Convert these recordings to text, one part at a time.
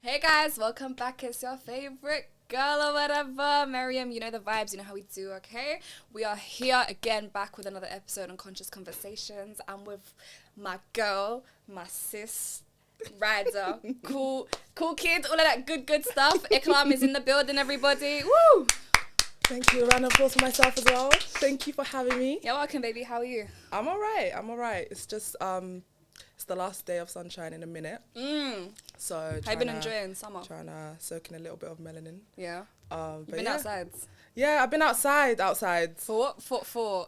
Hey guys, welcome back. It's your favorite girl or whatever, Miriam. You know the vibes, you know how we do, okay? We are here again, back with another episode on Conscious Conversations. I'm with my girl, my sis, rider, cool kid, all of that good stuff. Ikram is in the building, everybody. Woo! Thank you. A round of applause for myself as well. Thank you for having me. You're welcome, baby. How are you? I'm alright. It's just it's the last day of sunshine in a minute. So Have you been enjoying summer? Trying to soak in a little bit of melanin. Yeah. But Been outside? Yeah, I've been outside. For what? For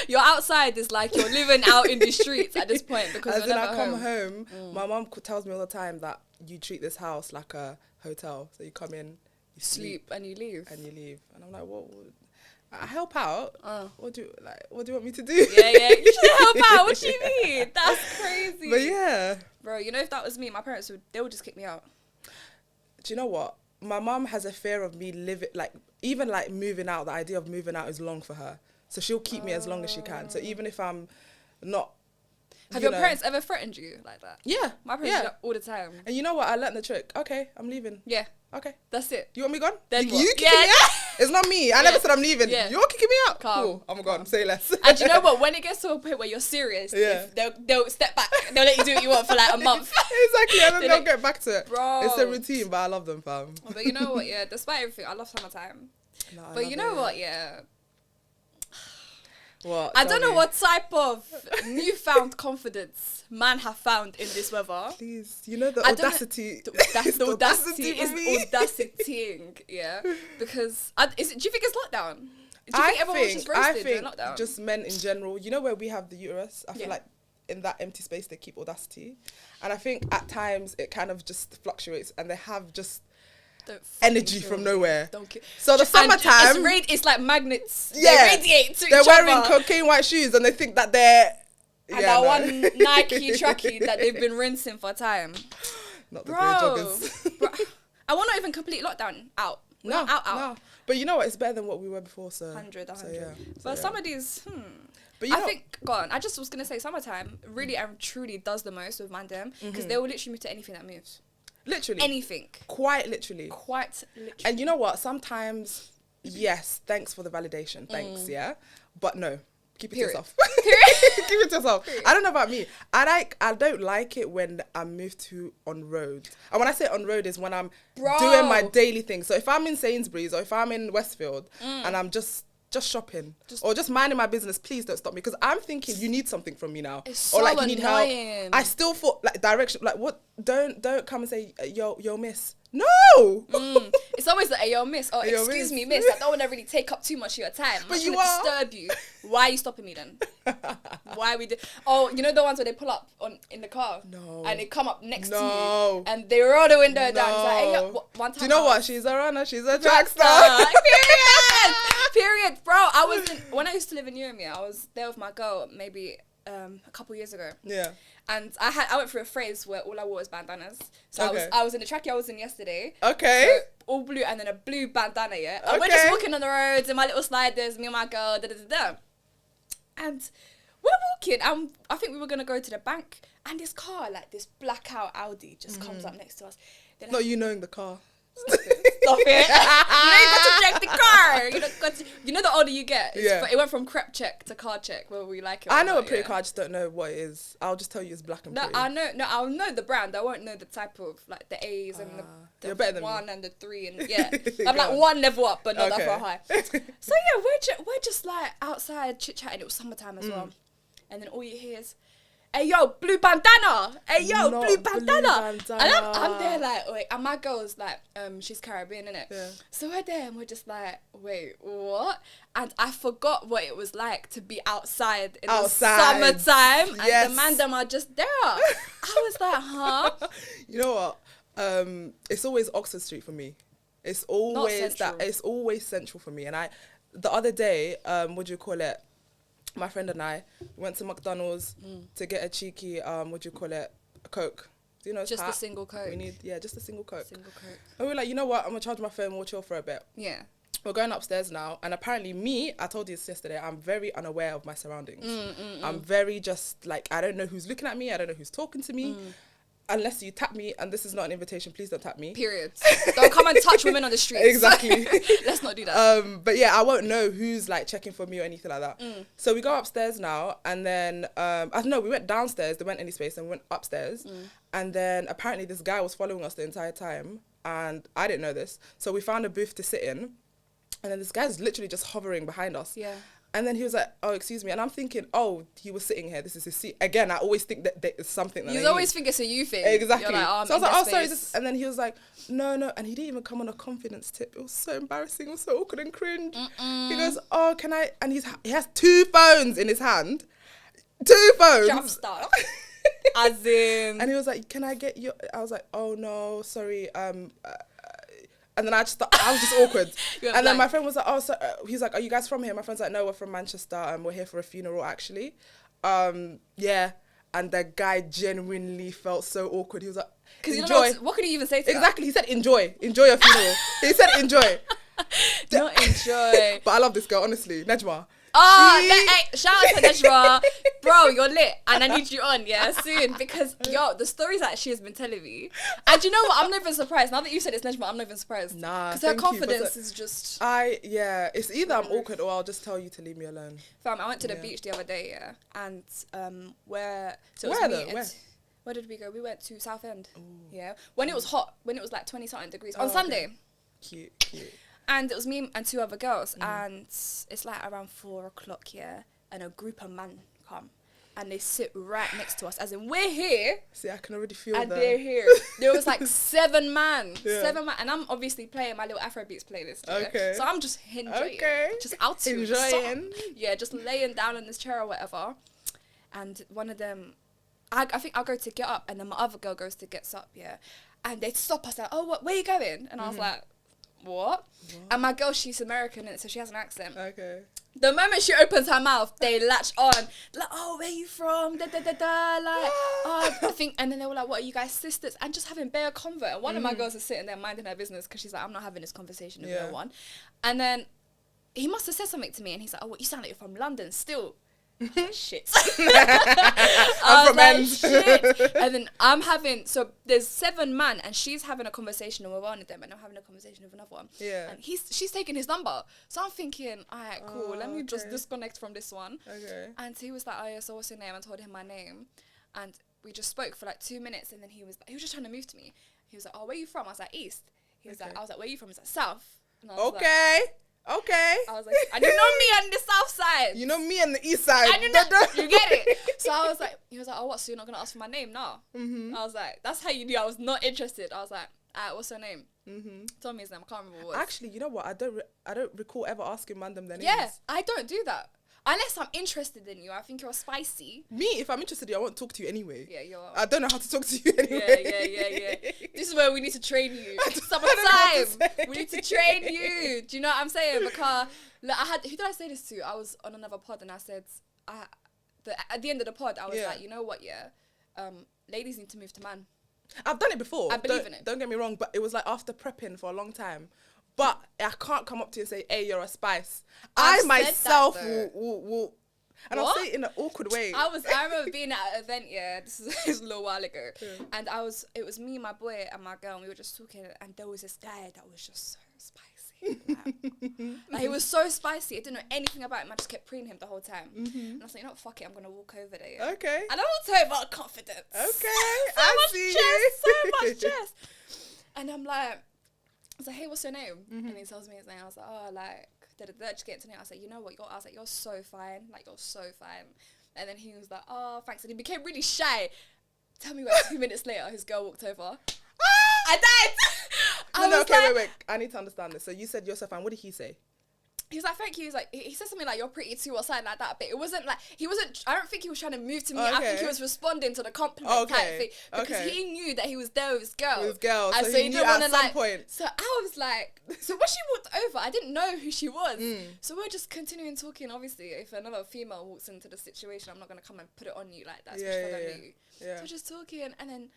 you're outside is like you're living out in the streets at this point because As you're in never I come home. home, my mum tells me all the time that you treat this house like a hotel. So you come in, you Sleep and you leave. and you leave. And I'm like, what? I help out. What do you want me to do? Yeah, you should help out. What do you mean? That's crazy. But yeah, bro, you know, if that was me, my parents would just kick me out. do you know what? My mum has a fear of me living, even moving out. The idea of moving out is long for her, so she'll keep me as long as she can. So even if I'm not, Have your parents ever threatened you like that? Yeah, My parents do that all the time. And you know what? I learnt the trick. Okay, I'm leaving. Yeah, Okay, that's it. you want me gone? Then you what? kicking me out? It's not me. I never said I'm leaving. Yeah. You're kicking me out. Calm. Cool. I'm gone. Say less. And you know what? When it gets to a point where you're serious, Yeah. they'll step back. They'll let you do what you want for like a month. Exactly. And then They're they'll like, get back to it. bro. It's a routine, but I love them, fam. But you know what? Yeah, despite everything, I love summertime. No, I But love you know it. what? Yeah. What? I Tell don't know me. what type of newfound confidence man have found in this weather. Please, you know the I don't know- audacity. That's the audacity for is me. audacitying, yeah. Because do you think it's lockdown? Do you think everyone was just roasted during lockdown? Just men in general. You know where we have the uterus? I feel Yeah. like in that empty space they keep audacity, and I think at times it kind of just fluctuates, and they have just Don't fucking energy kill from me. nowhere. Don't kill. So the And summertime, it's like magnets. Yeah. They radiate to they're each wearing other. cocaine white shoes, and they think that they're And that one Nike trackie that they've been rinsing for time. not the Bro, grey joggers. bro, I want not even complete lockdown out. Not out. No. But you know what? It's better than what we were before. So 100. So, yeah. But So, some yeah. of these, But you I know, think, go on. I just was going to say summertime really and truly does the most with Mandem because they will literally move to anything that moves. literally, Anything. quite literally. Quite literally. And you know what? Sometimes, yes, thanks for the validation. Thanks, yeah. But no, keep it to Period. yourself. Keep it to yourself. I don't know about me. I don't like it when I move to on road. And when I say on road is when I'm Bro. doing my daily thing. So if I'm in Sainsbury's or if I'm in Westfield and I'm just shopping or just minding my business, please don't stop me, because I'm thinking you need something from me now, It's or so like you need annoying. help. I still thought like direction, like what? Don't come and say yo miss. No. It's always like, hey, yo, miss. Oh, Hey, yo, excuse miss. me, miss. I don't want to really take up too much of your time. I'm But not you trying are. to disturb you. Why are you stopping me then? Why we do? Oh, you know the ones where they pull up in the car? No. And they come up next to No. you and they roll the window down. It's like, hey, yo, No. one time. Do you know I what? was- She's a runner. She's a Drag track star. star. Period, bro. I was when I used to live in Urumia, I was there with my girl maybe a couple years ago. Yeah. And I went through a phase where all I wore was bandanas. So Okay. I was in the trackie I was in yesterday. Okay. So all blue and then a blue bandana, yeah. And we're just Okay. walking on the roads in my little sliders, me and my girl, da. And we're walking, and I think we were gonna go to the bank, and this car, like this blackout Audi, just comes up next to us. They're like, Not you knowing the car. Stop it. You got to check the car. You know the older you get. Yeah. It went from crep check to car check, whether we like it or I know not, a pretty yeah. car. I just don't know what it is. I'll just tell you it's black and No, pretty. I'll know the brand. I won't know the type of, like, the A's and the you're better than me. 1 and the 3 and, yeah. I'm Go like on. 1 level up, but not that Okay. far high. So, yeah, we're just, like, outside chit-chatting. It was summertime as well. And then all you hear is, hey, yo, blue bandana. Hey, yo, Not blue blue bandana. And bandana. I'm there like, wait, and my girl's like, she's Caribbean, innit? Yeah. So we're there and we're just like, wait, what? And I forgot what it was like to be outside in Outside. the summertime. Yes. And the man them are just there. I was like, huh? You know what? It's always Oxford Street for me. It's always Central. It's always central for me. And the other day, what do you call it? My friend and I went to McDonald's to get a cheeky, a Coke. Do you know it's Just a hot? single Coke. We need, just a single Coke. Single Coke. And we're like, you know what? I'm gonna charge my phone. We'll chill for a bit. Yeah. We're going upstairs now, and apparently I told you this yesterday, I'm very unaware of my surroundings. I'm very just like, I don't know who's looking at me. I don't know who's talking to me. unless you tap me, and this is not an invitation, please don't tap me. Period. Don't come and touch women on the streets. Exactly. Let's not do that. But yeah, I won't know who's like checking for me or anything like that. So we go upstairs now, and then I don't know, we went downstairs, there weren't any space, and we went upstairs, and then apparently this guy was following us the entire time, and I didn't know this. So we found a booth to sit in, and then this guy's literally just hovering behind us. Yeah. And then he was like, oh, excuse me. And I'm thinking, oh, he was sitting here. This is his seat. Again, I always think that there's something that You always think it's a you thing. Exactly. You're like, so I was like, oh, sorry. And then he was like, no. And he didn't even come on a confidence tip. It was so embarrassing. It was so awkward and cringe. He goes, oh, can I? And he has 2 phones in his hand. 2 phones. Jump start. As in. And he was like, can I get your... I was like, oh, no, sorry. And then I was just awkward. And then my friend was like, oh, so he's like, are you guys from here? My friend's like, no, we're from Manchester and we're here for a funeral, actually. Yeah. And the guy genuinely felt so awkward. He was like, enjoy. What could he even say to Exactly. He said, enjoy your funeral. He said, enjoy. Not enjoy. But I love this girl, honestly. Nejma. Oh, shout out to Nejma. Bro, you're lit. And I need you on, yeah, soon. Because, the stories that she has been telling me. And you know what? I'm not even surprised. Now that you said it's Nejma, I'm not even surprised. Nah, because her confidence is just... It's either I'm awkward or I'll just tell you to leave me alone. Fam, I went to the beach the other day, yeah. And Where did we go? We went to Southend. Ooh. Yeah. When it was hot, when it was like 20-something degrees. On Sunday. Okay. Cute. And it was me and 2 other girls, and it's like around 4 o'clock, yeah, and a group of men come, and they sit right next to us, as in, we're here. See, I can already feel and they're here. There was like 7 man, and I'm obviously playing my little Afrobeats playlist, yeah? Okay. So I'm just enjoying, just out to enjoying, yeah, just laying down in this chair or whatever, and one of them, I think I'll go to get up, and then my other girl goes to get up, yeah, and they stop us like, oh, where are you going? And I was like, what? And my girl, she's American, and so she has an accent. Okay. The moment she opens her mouth, they latch on. Like, oh, where you from? Like, oh, I think, and then they were like, what, are you guys sisters? And just having bare convo. And one of my girls is sitting there minding her business because she's like, I'm not having this conversation with no one. And then he must have said something to me, and he's like, oh, what, you sound like you're from London still. Shit. I'm from like, shit. And then so there's 7 men, and she's having a conversation with one of them, and I'm having a conversation with another one. Yeah. And she's taking his number. So I'm thinking, alright, cool, let me just disconnect from this one. Okay. And he was like, oh yeah, so what's your name? I told him my name. And we just spoke for like 2 minutes, and then he was just trying to move to me. He was like, oh, where you from? I was like, East. He was like, I was like, where you from? He's like, South. And I was Okay. I was like, and you know me on the south side. You know me on the east side. And you get it. So I was like, he was like, oh, what? So you're not going to ask for my name? No. I was like, that's how you knew I was not interested. I was like, what's her name? Told me his name. I can't remember what it was. Actually, you know what? I don't recall ever asking random their names. Yeah, I don't do that. Unless I'm interested in you. I think you're spicy. Me, if I'm interested in you, I won't talk to you anyway. Yeah, you are. I don't know how to talk to you anyway. Yeah. This is where we need to train you. Summertime. We need to train you. Do you know what I'm saying? Because look, who did I say this to? I was on another pod, and I said, at the end of the pod, I was like, you know what, ladies need to move to man. I've done it before. I believe in it. Don't get me wrong, but it was like after prepping for a long time. But I can't come up to you and say, hey, you're a spice. I myself will and I'll say it in an awkward way. I remember being at an event, this is a little while ago. And it was me, my boy, and my girl, and we were just talking, and there was this guy that was just so spicy. Like, he was so spicy. I didn't know anything about him. I just kept preying him the whole time. And I was like, you know what, fuck it, I'm going to walk over there. Okay. And I walked over confidence. Okay. So much chest. And I'm like, I was like, hey, what's your name? And he tells me his name. I was like, oh, like, just get to know. I was like, you know what? You're so fine. Like, you're so fine. And then he was like, oh, thanks. And he became really shy. Tell me what, 2 minutes later, his girl walked over. I died. Wait. I need to understand this. So you said you're so fine. What did he say? He was like, thank you. He was like, he said something like, you're pretty too, or something like that. But it wasn't like, I don't think he was trying to move to me. I think he was responding to the compliment type thing. Because he knew that he was there with his girl. And so he didn't want to like, point. So I was like, so when she walked over, I didn't know who she was. So we're just continuing talking. Obviously, if another female walks into the situation, I'm not going to come and put it on you like that. Especially if I don't know you. So we're just talking, and then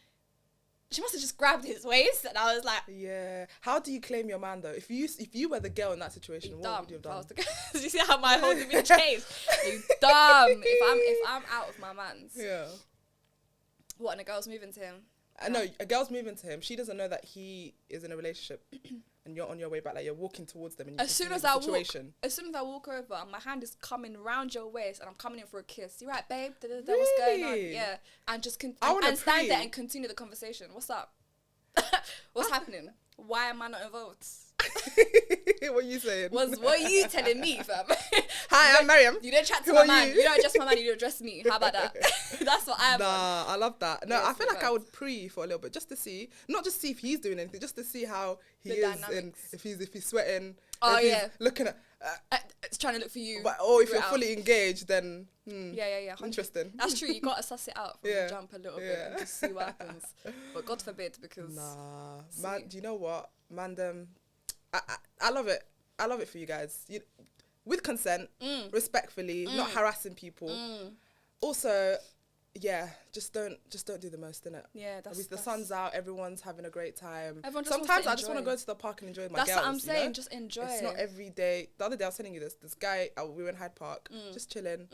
she must have just grabbed his waist, and I was like, yeah. How do you claim your man though? If you were the girl in that situation, what would you have done? Do you see how my whole demeanor changed? You dumb. If I'm out of my man's. Yeah. What, and a girl's moving to him? I know a girl's moving to him. She doesn't know that he is in a relationship, and you're on your way back. Like you're walking towards them, and you as soon as I walk over, my hand is coming round your waist, and I'm coming in for a kiss. You right, babe? Really? What's going on? Yeah, and just and stand there and continue the conversation. What's up? What's happening? Why am I not involved? What are you saying? What are you telling me, fam? Hi, I'm Mariam. You don't chat to my man. You don't address my man. You don't address me. How about that? That's what I'm. Nah, I love that. No, Yes, I feel like because- I would pre for a little bit just to see, not just see if he's doing anything, just to see how he The is, and dynamics. if he's sweating. Oh, if he's yeah. looking at. It's trying to look for you. Or if figure you're it out. fully engaged, then Yeah. 100%. interesting. That's true. You gotta suss it out from Yeah. the jump a little bit and just see what happens. But God forbid, because Nah, man. Do you know what, man? I love it. I love it for you guys. With consent, respectfully, not harassing people. Also, yeah, just don't do the most, innit? Yeah, The sun's out, everyone's having a great time. Everyone just Sometimes wants to I just want to enjoy. go to the park and enjoy my That's girls. what I'm saying. You know? Just enjoy. It's not every day. The other day I was telling you this guy, we were in Hyde Park, just chilling.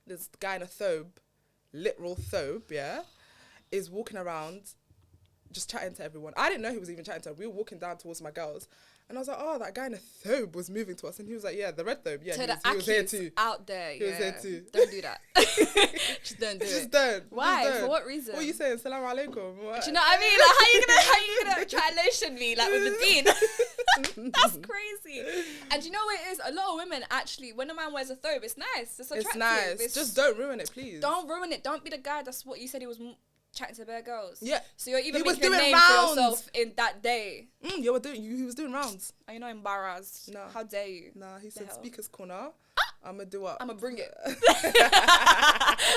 This guy in a thobe, literal thobe, yeah, is walking around, just chatting to everyone. I didn't know he was even chatting to them. We were walking down towards my girls. And I was like, oh, that guy in a thobe was moving to us. And he was like, yeah, the red thobe. Yeah, To he was here too. out there, He was here too. Don't do that. Just don't do it. Just don't. Why? Just don't. For what reason? What are you saying? Salaam alaikum. What? Do you know what I mean? Like, how you gonna try and lotion me like with the bean? That's crazy. And you know what it is? A lot of women actually, when a man wears a thobe, it's nice. It's attractive. It's nice. Just don't ruin it, please. Don't ruin it. Don't be the guy. That's what you said he was chatting to bare girls. Yeah. So you're even He was making a doing name rounds. for yourself in that day. He was doing rounds. Are you not embarrassed? No. How dare you? Nah, he said hell? speaker's corner. I'ma do what? I'ma bring it.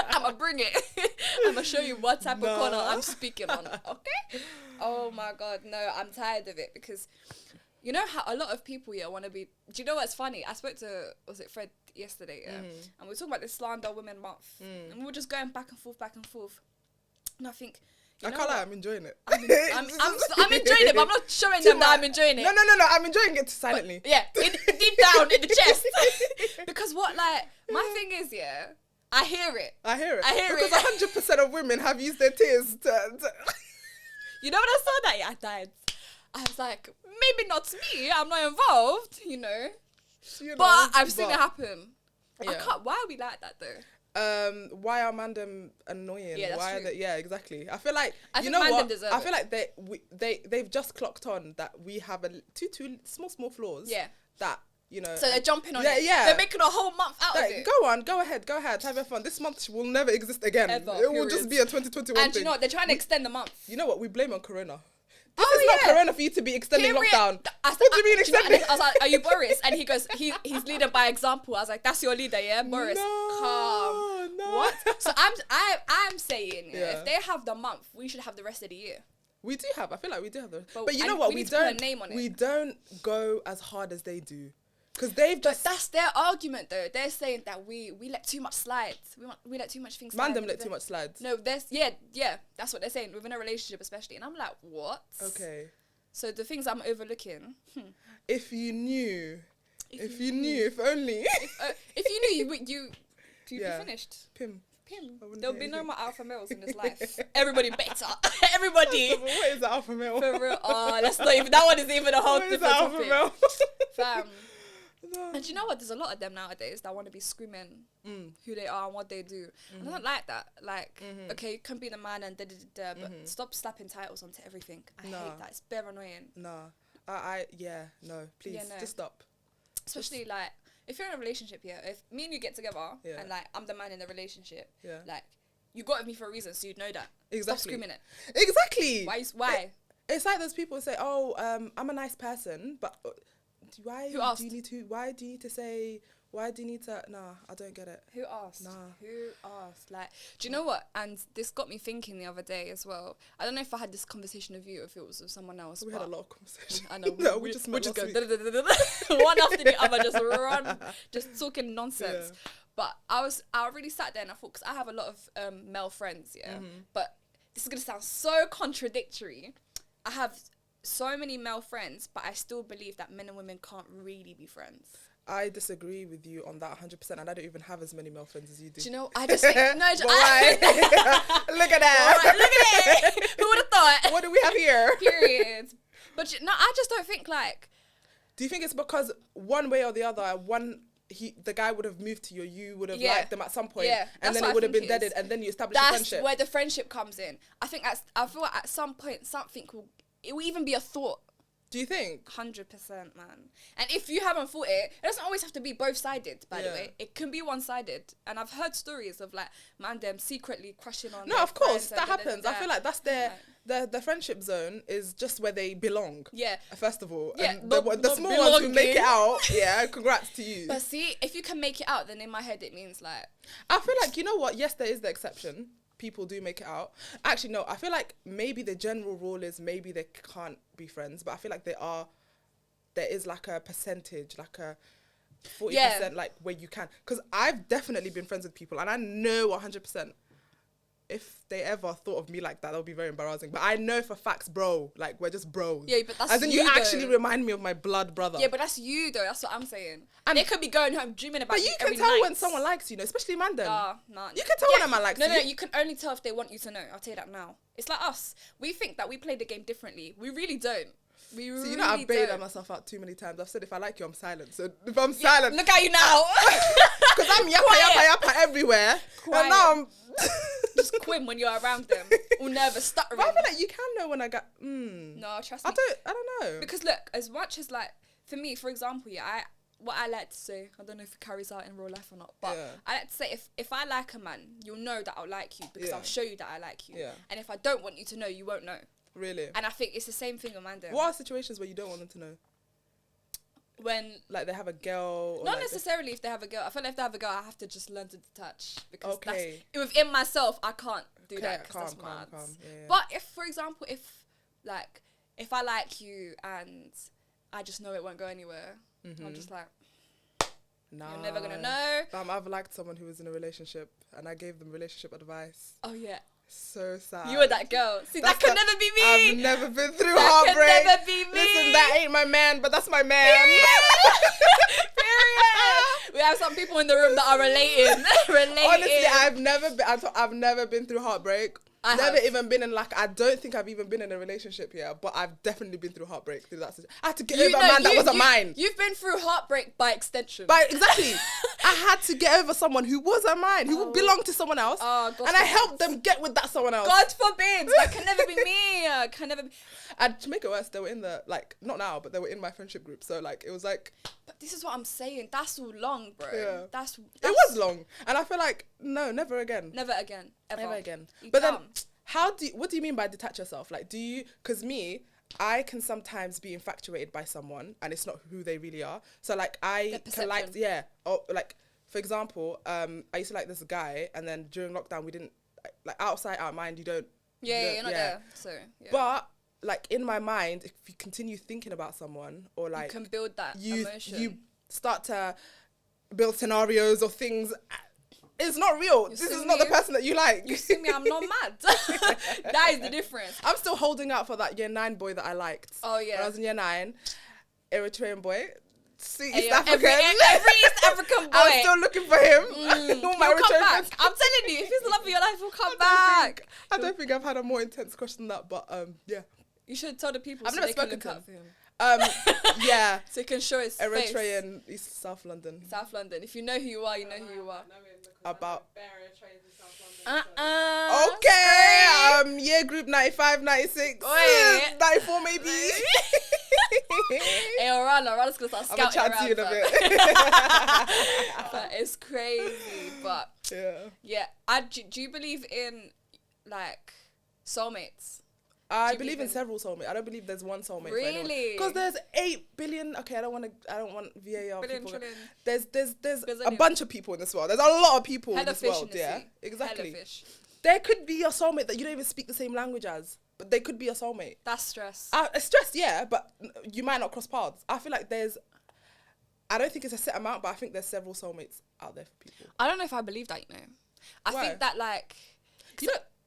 I'ma bring it. I'ma show you what type of corner I'm speaking on. Okay? Oh my God, no, I'm tired of it because you know how a lot of people want to be. Do you know what's funny? I spoke to Fred yesterday, and we were talking about this Slander Women Month, and we were just going back and forth. And I think. I can't lie, I'm enjoying it. I'm enjoying it, but I'm not showing them that I'm enjoying it. No, I'm enjoying it silently. But, yeah, deep down in the chest. Because my thing is, I hear it. Because 100% of women have used their tears to... You know when I saw that? Yeah, I died. I was like, maybe not me. I'm not involved, you know. But I've seen it happen. Yeah. I can't. Why are we like that though? Why are mandem annoying? Yeah, that's why true. Are they, yeah, exactly. I feel like I you think know mandem what? deserve I feel like they've just clocked on that we have two small flaws. Yeah. That you know. So they're jumping on it. Yeah. They're making a whole month out of it. Go ahead, have your fun. This month will never exist again. Ever, it will just be a 2021 And thing. you know what? They're trying to extend the month. You know what? We blame on Corona. This is not Corona for you to be extending lockdown. What do you mean extending? I was like, are you Boris? And he goes, he's leading by example. I was like, that's your leader, yeah? Boris, calm. No. What? So I'm saying, if they have the month, we should have the rest of the year. We do have. I feel like we do have the. But But you know what? we We need to put a don't. name on it. We don't go as hard as they do, because they've But just. that's their argument, though. They're saying that we let too much slide. We let too much things slide. Mandem let too much slides. No, that's what they're saying within a relationship, especially. And I'm like, what? Okay. So the things I'm overlooking. If you knew. If only. If you knew, you'd be Yeah. finished. Pim. Pim. I wouldn't There'll say be no anything. more alpha males in this life. Everybody better. Everybody. What is the alpha male? For real. Oh, that's not even. That one is even a whole What is different the alpha topic. male? Fam. No. And you know what? There's a lot of them nowadays that want to be screaming who they are and what they do. And I don't like that. Like, okay, you can be the man and da-da-da-da, but stop slapping titles onto everything. I hate that. It's bare annoying. No. No, please, Yeah, no. just stop. Especially, like, if you're in a relationship here, if me and you get together and, like, I'm the man in the relationship, like, you got with me for a reason, so you'd know that. Exactly. Stop screaming it. Exactly. Why? It's like those people say, "Oh, I'm a nice person," but why? Who asked? Do you need to? Why do you need to say? Why do you need to? Nah, I don't get it. Who asked? Nah. Who asked? Like, do you know what? And this got me thinking the other day as well. I don't know if I had this conversation with you or if it was with someone else. We had a lot of conversation. I know. No, we just go met last week. one after the other, just run, just talking nonsense. Yeah. But I really sat there and I thought, because I have a lot of male friends, but this is gonna sound so contradictory. I have so many male friends, but I still believe that men and women can't really be friends. I disagree with you on that 100%, and I don't even have as many male friends as you do. Do you know? I just think, no. Why? Look at that. Right, look at it. Who would have thought? What do we have here? Period. But no, I just don't think like. Do you think it's because one way or the other, the guy would have moved to you, you would have liked them at some point, and then it would have been deaded, and then you establish a friendship. That's where the friendship comes in. I feel like at some point it will even be a thought. Do you think? 100%, man. And if you haven't thought it doesn't always have to be both-sided, by the way. It can be one-sided. And I've heard stories of, like, them secretly crushing on No, of course, that happens. I feel like that's the friendship zone is just where they belong. Yeah. First of all. Yeah, and the small ones who make it out, congrats to you. But see, if you can make it out, then in my head it means, like... I feel like, you know what? Yes, there is the exception. People do make it out. Actually, no, I feel like maybe the general rule is maybe they can't be friends, but I feel like there is like a percentage, like a 40%, like where you can. Because I've definitely been friends with people, and I know 100% if they ever thought of me like that would be very embarrassing. But I know for facts, bro, like we're just bros. Yeah, but that's as in you actually remind me of my blood brother. Yeah, but that's you though. That's what I'm saying. And they could be going home dreaming about you. But you can tell when someone likes you, especially man them. Nah. You can tell when a man likes you. No, you can only tell if they want you to know. I'll tell you that now. It's like us. We think that we play the game differently. We really don't. I've bailed myself out too many times. I've said if I like you, I'm silent. So if I'm silent, look at you now. Because I'm yappa everywhere. Quiet. And now I'm just quim when you're around them. All nervous, stuttering. But I feel like you can know when I get. No, trust me. I don't know. Because look, as much as like for me, for example, what I like to say, I don't know if it carries out in real life or not, but I like to say if I like a man, you'll know that I'll like you because I'll show you that I like you. Yeah. And if I don't want you to know, you won't know. Really? And I think it's the same thing with man. What are situations where you don't want them to know? When like they have a girl, or not like necessarily if they have a girl. I feel like if they have a girl, I have to just learn to detach because that's within myself. I can't do that because that's mad. Yeah. But if, for example, if I like you and I just know it won't go anywhere, I'm just like, nah, you're never gonna know. I've liked someone who was in a relationship and I gave them relationship advice. Oh yeah. So sad. You were that girl. See, that could never be me. I've never been through heartbreak. That could never be me. Listen, that ain't my man, but that's my man. Period. We have some people in the room that are relating. Honestly, I've never been through heartbreak. Even been in I don't think I've even been in a relationship here, but I've definitely been through heartbreak through that situation. I had to get over a man that wasn't mine. You've been through heartbreak by extension. Exactly. I had to get over someone who wasn't mine, who belonged to someone else, and I helped them get with that someone else. God forbid. That can never be me. Can never be. And to make it worse, they were in not now, but they were in my friendship group. So it was like. But this is what I'm saying. That's all long, bro. Yeah. That's it was long, and I feel like no, never again. Never again. Ever. Never again. But then, what do you mean by detach yourself? Like, because me, I can sometimes be infatuated by someone, and it's not who they really are. So I can for example, I used to like this guy, and then during lockdown we didn't outside our mind. You don't. Yeah, you're not there. So. Yeah. But. In my mind, if you continue thinking about someone or you can build that emotion. You start to build scenarios or things. It's not real. This is not the person that you like. You see me, I'm not mad. That is the difference. I'm still holding out for that year 9 boy that I liked. Oh yeah. When I was in year 9, Eritrean boy. East African. Every East African boy. I'm still looking for him. He'll come back. I'm telling you, if he's the love of your life, he'll come back. I don't think I've had a more intense crush than that, but yeah. You should tell the people. I've never spoken to him. Yeah. So you can show his Eritrean, East South London. South London. If you know who you are, you know who you are. About. Okay. Year group 95, 96, 94 maybe. Hey, Rana's gonna start scouting around. I'm a bit. But it's crazy. But yeah. Do you believe in soulmates? I believe in several soulmates. I don't believe there's one soulmate. Really? Because there's 8 billion. Okay, I don't want VAR billion, people. Trillion. There's a bunch of people in this world. There's a lot of people in this world. Yeah, exactly. There could be a soulmate that you don't even speak the same language as, but they could be a soulmate. That's stress. Stress, yeah, but you might not cross paths. I feel like I don't think it's a set amount, but I think there's several soulmates out there for people. I don't know if I believe that. I think that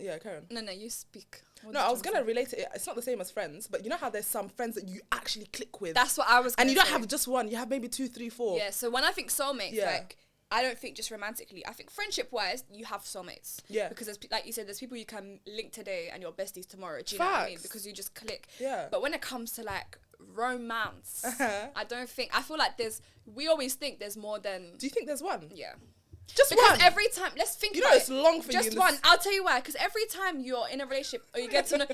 Yeah, Karen. No, you speak. No, I was gonna relate it. It's not the same as friends, but you know how there's some friends that you actually click with. That's what I was. And you don't have just one. You have maybe 2, 3, 4. Yeah. So when I think soulmates, like, I don't think just romantically. I think friendship-wise, you have soulmates. Yeah. Because like you said, there's people you can link today and your besties tomorrow. Do you know what I mean? Because you just click. Yeah. But when it comes to like romance, I don't think. I feel like we always think there's more than. Do you think there's one? Yeah. Just because one. Every time, let's think. You know, it's long for just you. Just one. I'll tell you why. Because every time you're in a relationship or you get to know,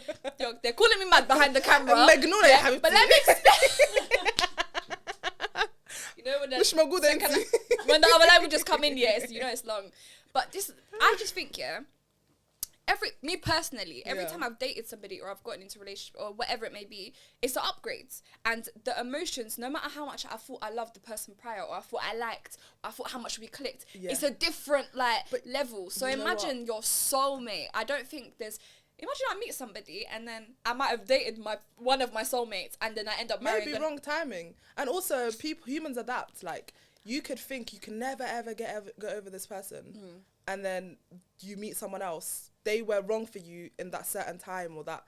they're calling me mad behind the camera. McDonald, but let me explain. You know when when the other language just come in, it's long. But I just think, me personally, every time I've dated somebody or I've gotten into a relationship or whatever it may be, it's the upgrades and the emotions. No matter how much I thought I loved the person prior, or I thought I liked, or I thought how much we clicked, it's a different level. So imagine your soulmate. I don't think imagine I meet somebody and then I might have dated one of my soulmates and then I end up marrying. Maybe wrong timing. And also, humans adapt. Like, you could think you can never ever get over this person, and then you meet someone else. They were wrong for you in that certain time, or that.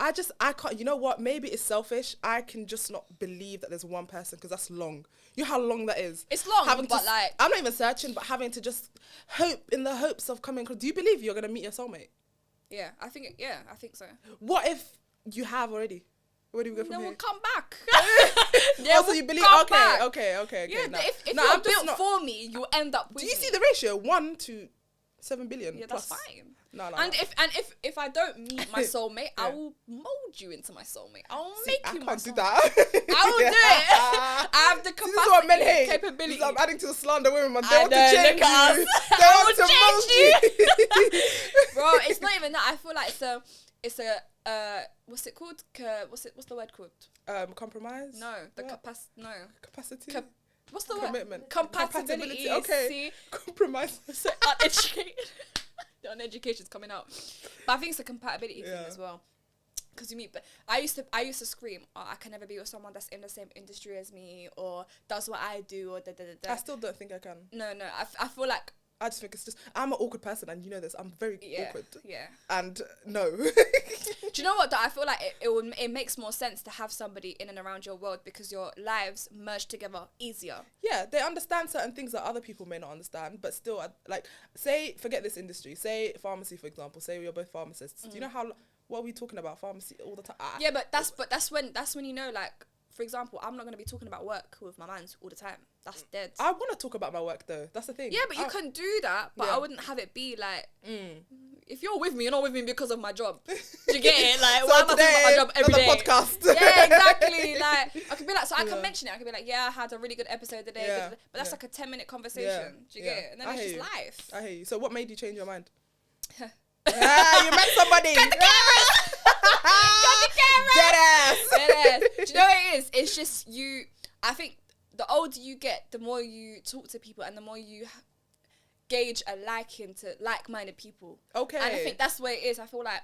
I can't. You know what? Maybe it's selfish. I can just not believe that there's one person, because that's long. You know how long that is. It's long, but I'm not even searching, but having to just hope in the hopes of coming. Do you believe you're gonna meet your soulmate? Yeah, I think so. What if you have already? Where do we go from here? Then we'll come back. Also, you believe? Okay. Yeah, no. if you're built for me, you'll end up with Do you me. see the ratio? 1 to 7 billion. Yeah, plus. that's fine. No. And if I don't meet my soulmate, I will mold you into my soulmate. I will make you my soulmate. I can't do that. I will do it. I have the capacity, this is what men hate. Capability. I'm adding to the slander women, man. They want to change you. They want to mold you. Bro, it's not even that. I feel like it's a what's it called? What's the word called? Compromise? No, capacity. What's the Commitment. word? Compatibility. Okay. See? Compromise. So uneducated. The uneducation's coming out. But I think it's a compatibility thing as well. Because you meet, but I used to scream, oh, I can never be with someone that's in the same industry as me, or does what I do, or da. I still don't think I can. No, I feel like I just think it's just, I'm an awkward person, and you know this, I'm very awkward. Yeah. And no. Do you know what, though? I feel like it makes more sense to have somebody in and around your world, because your lives merge together easier. Yeah, they understand certain things that other people may not understand, but still, like, say, forget this industry, say pharmacy, for example, say we're both pharmacists. Do you know what are we talking about pharmacy all the time? Yeah, but that's when you know, like, for example, I'm not going to be talking about work with my mans all the time. That's dead. I want to talk about my work, though. That's the thing. Yeah, but you can do that, but I wouldn't have it be like, if you're with me, you're not with me because of my job. Do you get it? Like, so why am I talking about my job every day? Podcast. Yeah, exactly. Like, I could be like, so I can mention it. I could be like, yeah, I had a really good episode today. Yeah. But that's like a 10-minute conversation. Do you get it? And then it's just life. I hear you. So what made you change your mind? You met somebody. Cut the cameras. Cut the cameras. Dead ass. Do you know what it is? It's just I think the older you get, the more you talk to people and the more you gauge a liking to like-minded people. Okay. And I think that's the way it is. I feel like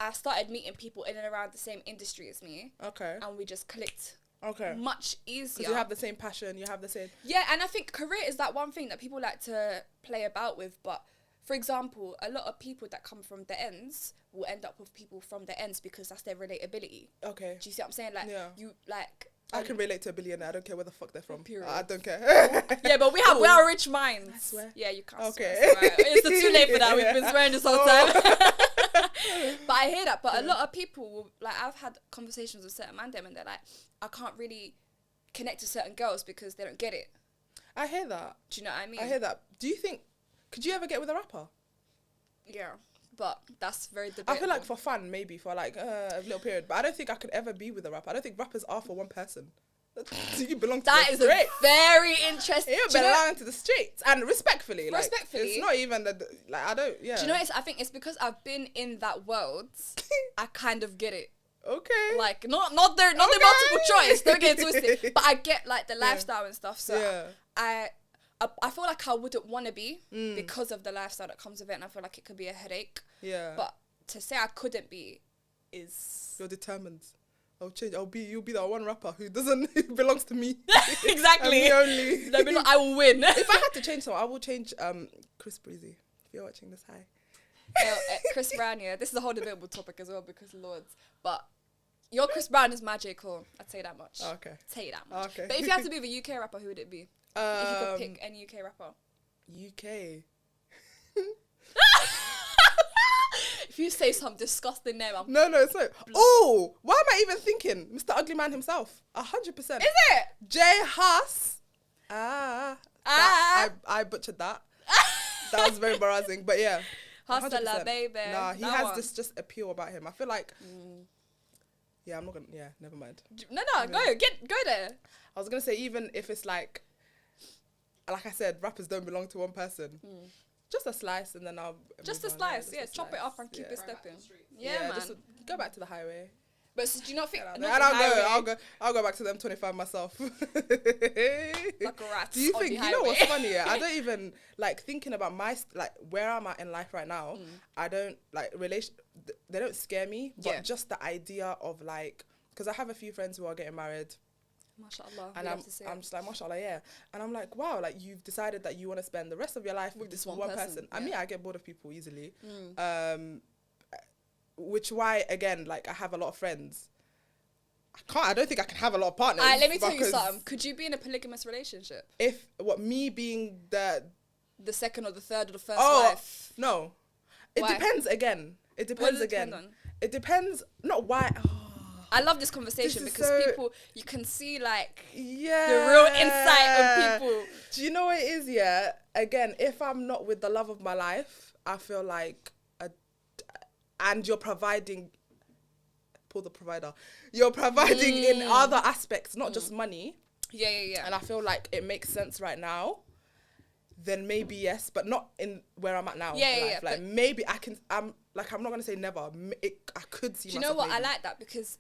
I started meeting people in and around the same industry as me. Okay. And we just clicked. Okay. Much easier. Because you have the same passion, you have the same... Yeah, and I think career is that one thing that people like to play about with, but... For example, a lot of people that come from the ends will end up with people from the ends because that's their relatability. Okay. Do you see what I'm saying? Like, you, like... I can relate to a billionaire. I don't care where the fuck they're from. Period. I don't care. Yeah, but we are rich minds. I swear. Yeah, you can't swear. It's too late for that. We've been swearing this whole time. But I hear that. But a lot of people, will, like, I've had conversations with certain man them and they're like, I can't really connect to certain girls because they don't get it. I hear that. Do you know what I mean? I hear that. Do you think... Could you ever get with a rapper? Yeah, but that's very debatable. I feel like for fun, maybe, for like a little period. But I don't think I could ever be with a rapper. I don't think rappers are for one person. You belong to that the streets. Very interesting. You belong to the streets. And respectfully. Respectfully. Like, it's not even that, like, I don't, Do you know what I think it's because I've been in that world, I kind of get it. Okay. Like, not the multiple choice, don't get it twisted. But I get, like, the lifestyle and stuff. So I feel like I wouldn't want to be because of the lifestyle that comes with it, and I feel like it could be a headache. Yeah. But to say I couldn't be is... You're determined. I'll change. You'll be that one rapper who belongs to me. Exactly. And me only. I will win. If I had to change someone, I will change Chris Breezy. If you're watching this, hi. Chris Brown, yeah. This is a whole debatable topic as well because Lords. But your Chris Brown is my J. Cole. I'd say that much. Okay. Tell you that much. Okay. But if you had to be with a UK rapper, who would it be? If you could pick any UK rapper. UK. If you say some disgusting name, I'm... No, it's not. Oh, why am I even thinking? Mr. Ugly Man himself. 100%. Is it? Jay Huss. I butchered that. That was very embarrassing. But yeah. Hustler, baby. Nah, he has this just appeal about him. I feel like... Yeah, I'm not going to... Yeah, never mind. No, go there. I was going to say, even if it's like I said, rappers don't belong to one person. Just a slice and then I'll... Just a slice, yeah. Chop it up and keep it stepping. Yeah, man. Just go back to the highway. But so do you not think... And I'll go back to them 25 myself. Like a rat. Do you think... You know what's funny? Yeah? I don't even... Like, thinking about where I'm at in life right now, I don't... Like, they don't scare me. But just the idea of, like... Because I have a few friends who are getting married. MashaAllah. And I'm just like, MashaAllah, yeah. And I'm like, wow, like you've decided that you want to spend the rest of your life with this one person. Yeah. I mean, I get bored of people easily. Which why, again, like I have a lot of friends. I don't think I can have a lot of partners. Let me tell you something. Could you be in a polygamous relationship? Me being the second or the third or the first wife? No. It depends again. It depends again. It depends, not why... I love this conversation because people, you can see like the real insight of people. Do you know what it is? Yeah. Again, if I'm not with the love of my life, I feel like, and you're providing, pull the provider, you're providing in other aspects, not just money. Yeah. And I feel like it makes sense right now. Then maybe yes, but not in where I'm at now. Yeah. Like maybe I can. I'm not gonna say never. I could see. Do you know what? Maybe. I like that because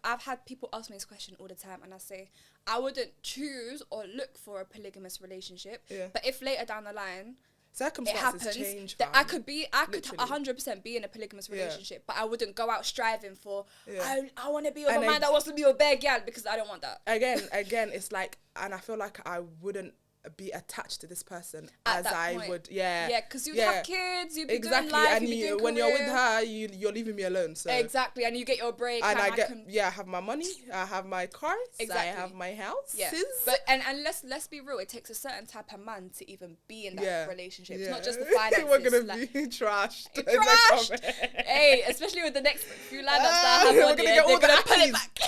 I've had people ask me this question all the time, and I say I wouldn't choose or look for a polygamous relationship. Yeah. But if later down the line circumstances change, that I could 100% be in a polygamous relationship, but I wouldn't go out striving for. I want to be with a man that wants to be a bare gal because I don't want that. Again, it's like, and I feel like I wouldn't be attached to this person as I would, because you have kids, you be doing life, and when you're with her, you're leaving me alone. So exactly, and you get your break, and I have my money, I have my cars, I have my house. Yeah, but and let's be real, it takes a certain type of man to even be in that relationship. It's not just the finances. We're gonna be trashed. Hey, especially with the next few lineups that I have on here, they're gonna pull it back.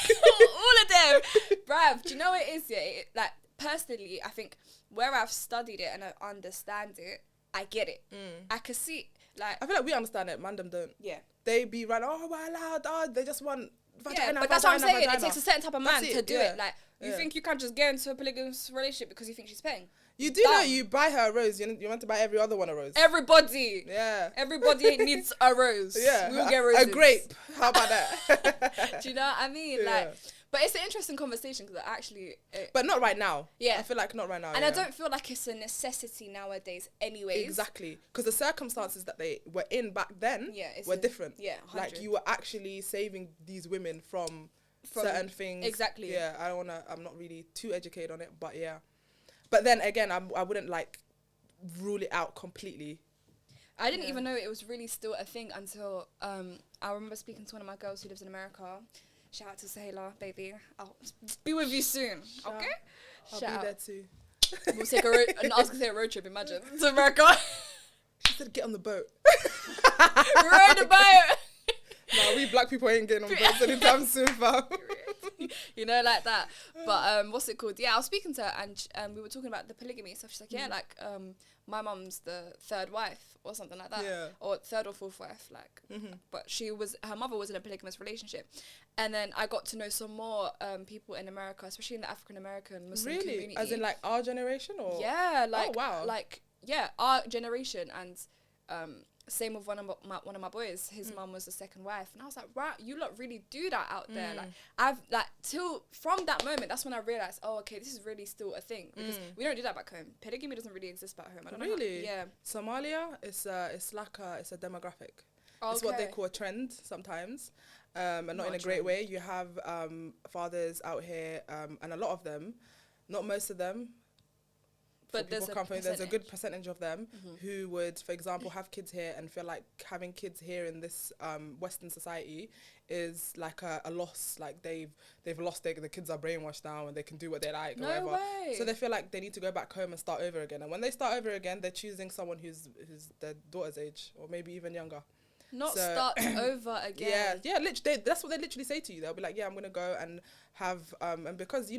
All of them, bruv. Do you know what it is? Yeah, personally, I think where I've studied it and I understand it, I get it. I can see, I feel like we understand it, man, them don't. Yeah. They be right, we're allowed, they just want vagina, but that's what I'm saying. It takes a certain type of man to do it. You think you can't just get into a polygamous relationship because you think she's paying? You do know you buy her a rose, you want to buy every other one a rose. Everybody. Yeah. Everybody needs a rose. Yeah. We'll get roses. A grape. How about that? Do you know what I mean? But it's an interesting conversation because actually... but not right now. Yeah. I feel like not right now. And I don't feel like it's a necessity nowadays anyways. Exactly. Because the circumstances that they were in back then were different. Yeah, 100. Like you were actually saving these women from certain things. Exactly. Yeah, I'm not really too educated on it, but yeah. But then again, I wouldn't rule it out completely. I didn't even know it was really still a thing until I remember speaking to one of my girls who lives in America. Shout out to Sahela, baby. I'll be with you soon. Okay? I'll be there too. We'll take I was going to say a road trip, imagine. To America. She said get on the boat. Row the boat. No, we black people ain't getting on boats anytime soon, fam. You know, like that. But what's it called? Yeah, I was speaking to her and we were talking about the polygamy stuff. She's like, my mum's the third wife or something like that. Yeah. Or third or fourth wife, but her mother was in a polygamous relationship. And then I got to know some more people in America, especially in the African American Muslim community. As in our generation or? Yeah, oh wow. Our generation and same with one of my boys. His mum was the second wife, and I was like, "Wow, you lot really do that out there." From that moment, that's when I realized, oh, okay, this is really still a thing because we don't do that back home. Polygamy doesn't really exist back home. I don't know. Yeah. Somalia, it's a demographic. Okay. It's what they call a trend sometimes, and not in a great way. You have fathers out here, and a lot of them, not most of them. But people come from. There's a good percentage of them who would, for example, have kids here and feel like having kids here in this Western society is like a loss. Like they've lost the kids are brainwashed now and they can do what they like or whatever. Way. So they feel like they need to go back home and start over again. And when they start over again, they're choosing someone who's their daughter's age or maybe even younger. Not start over again. Yeah, literally, that's what they literally say to you. They'll be like, yeah, I'm gonna go and have and because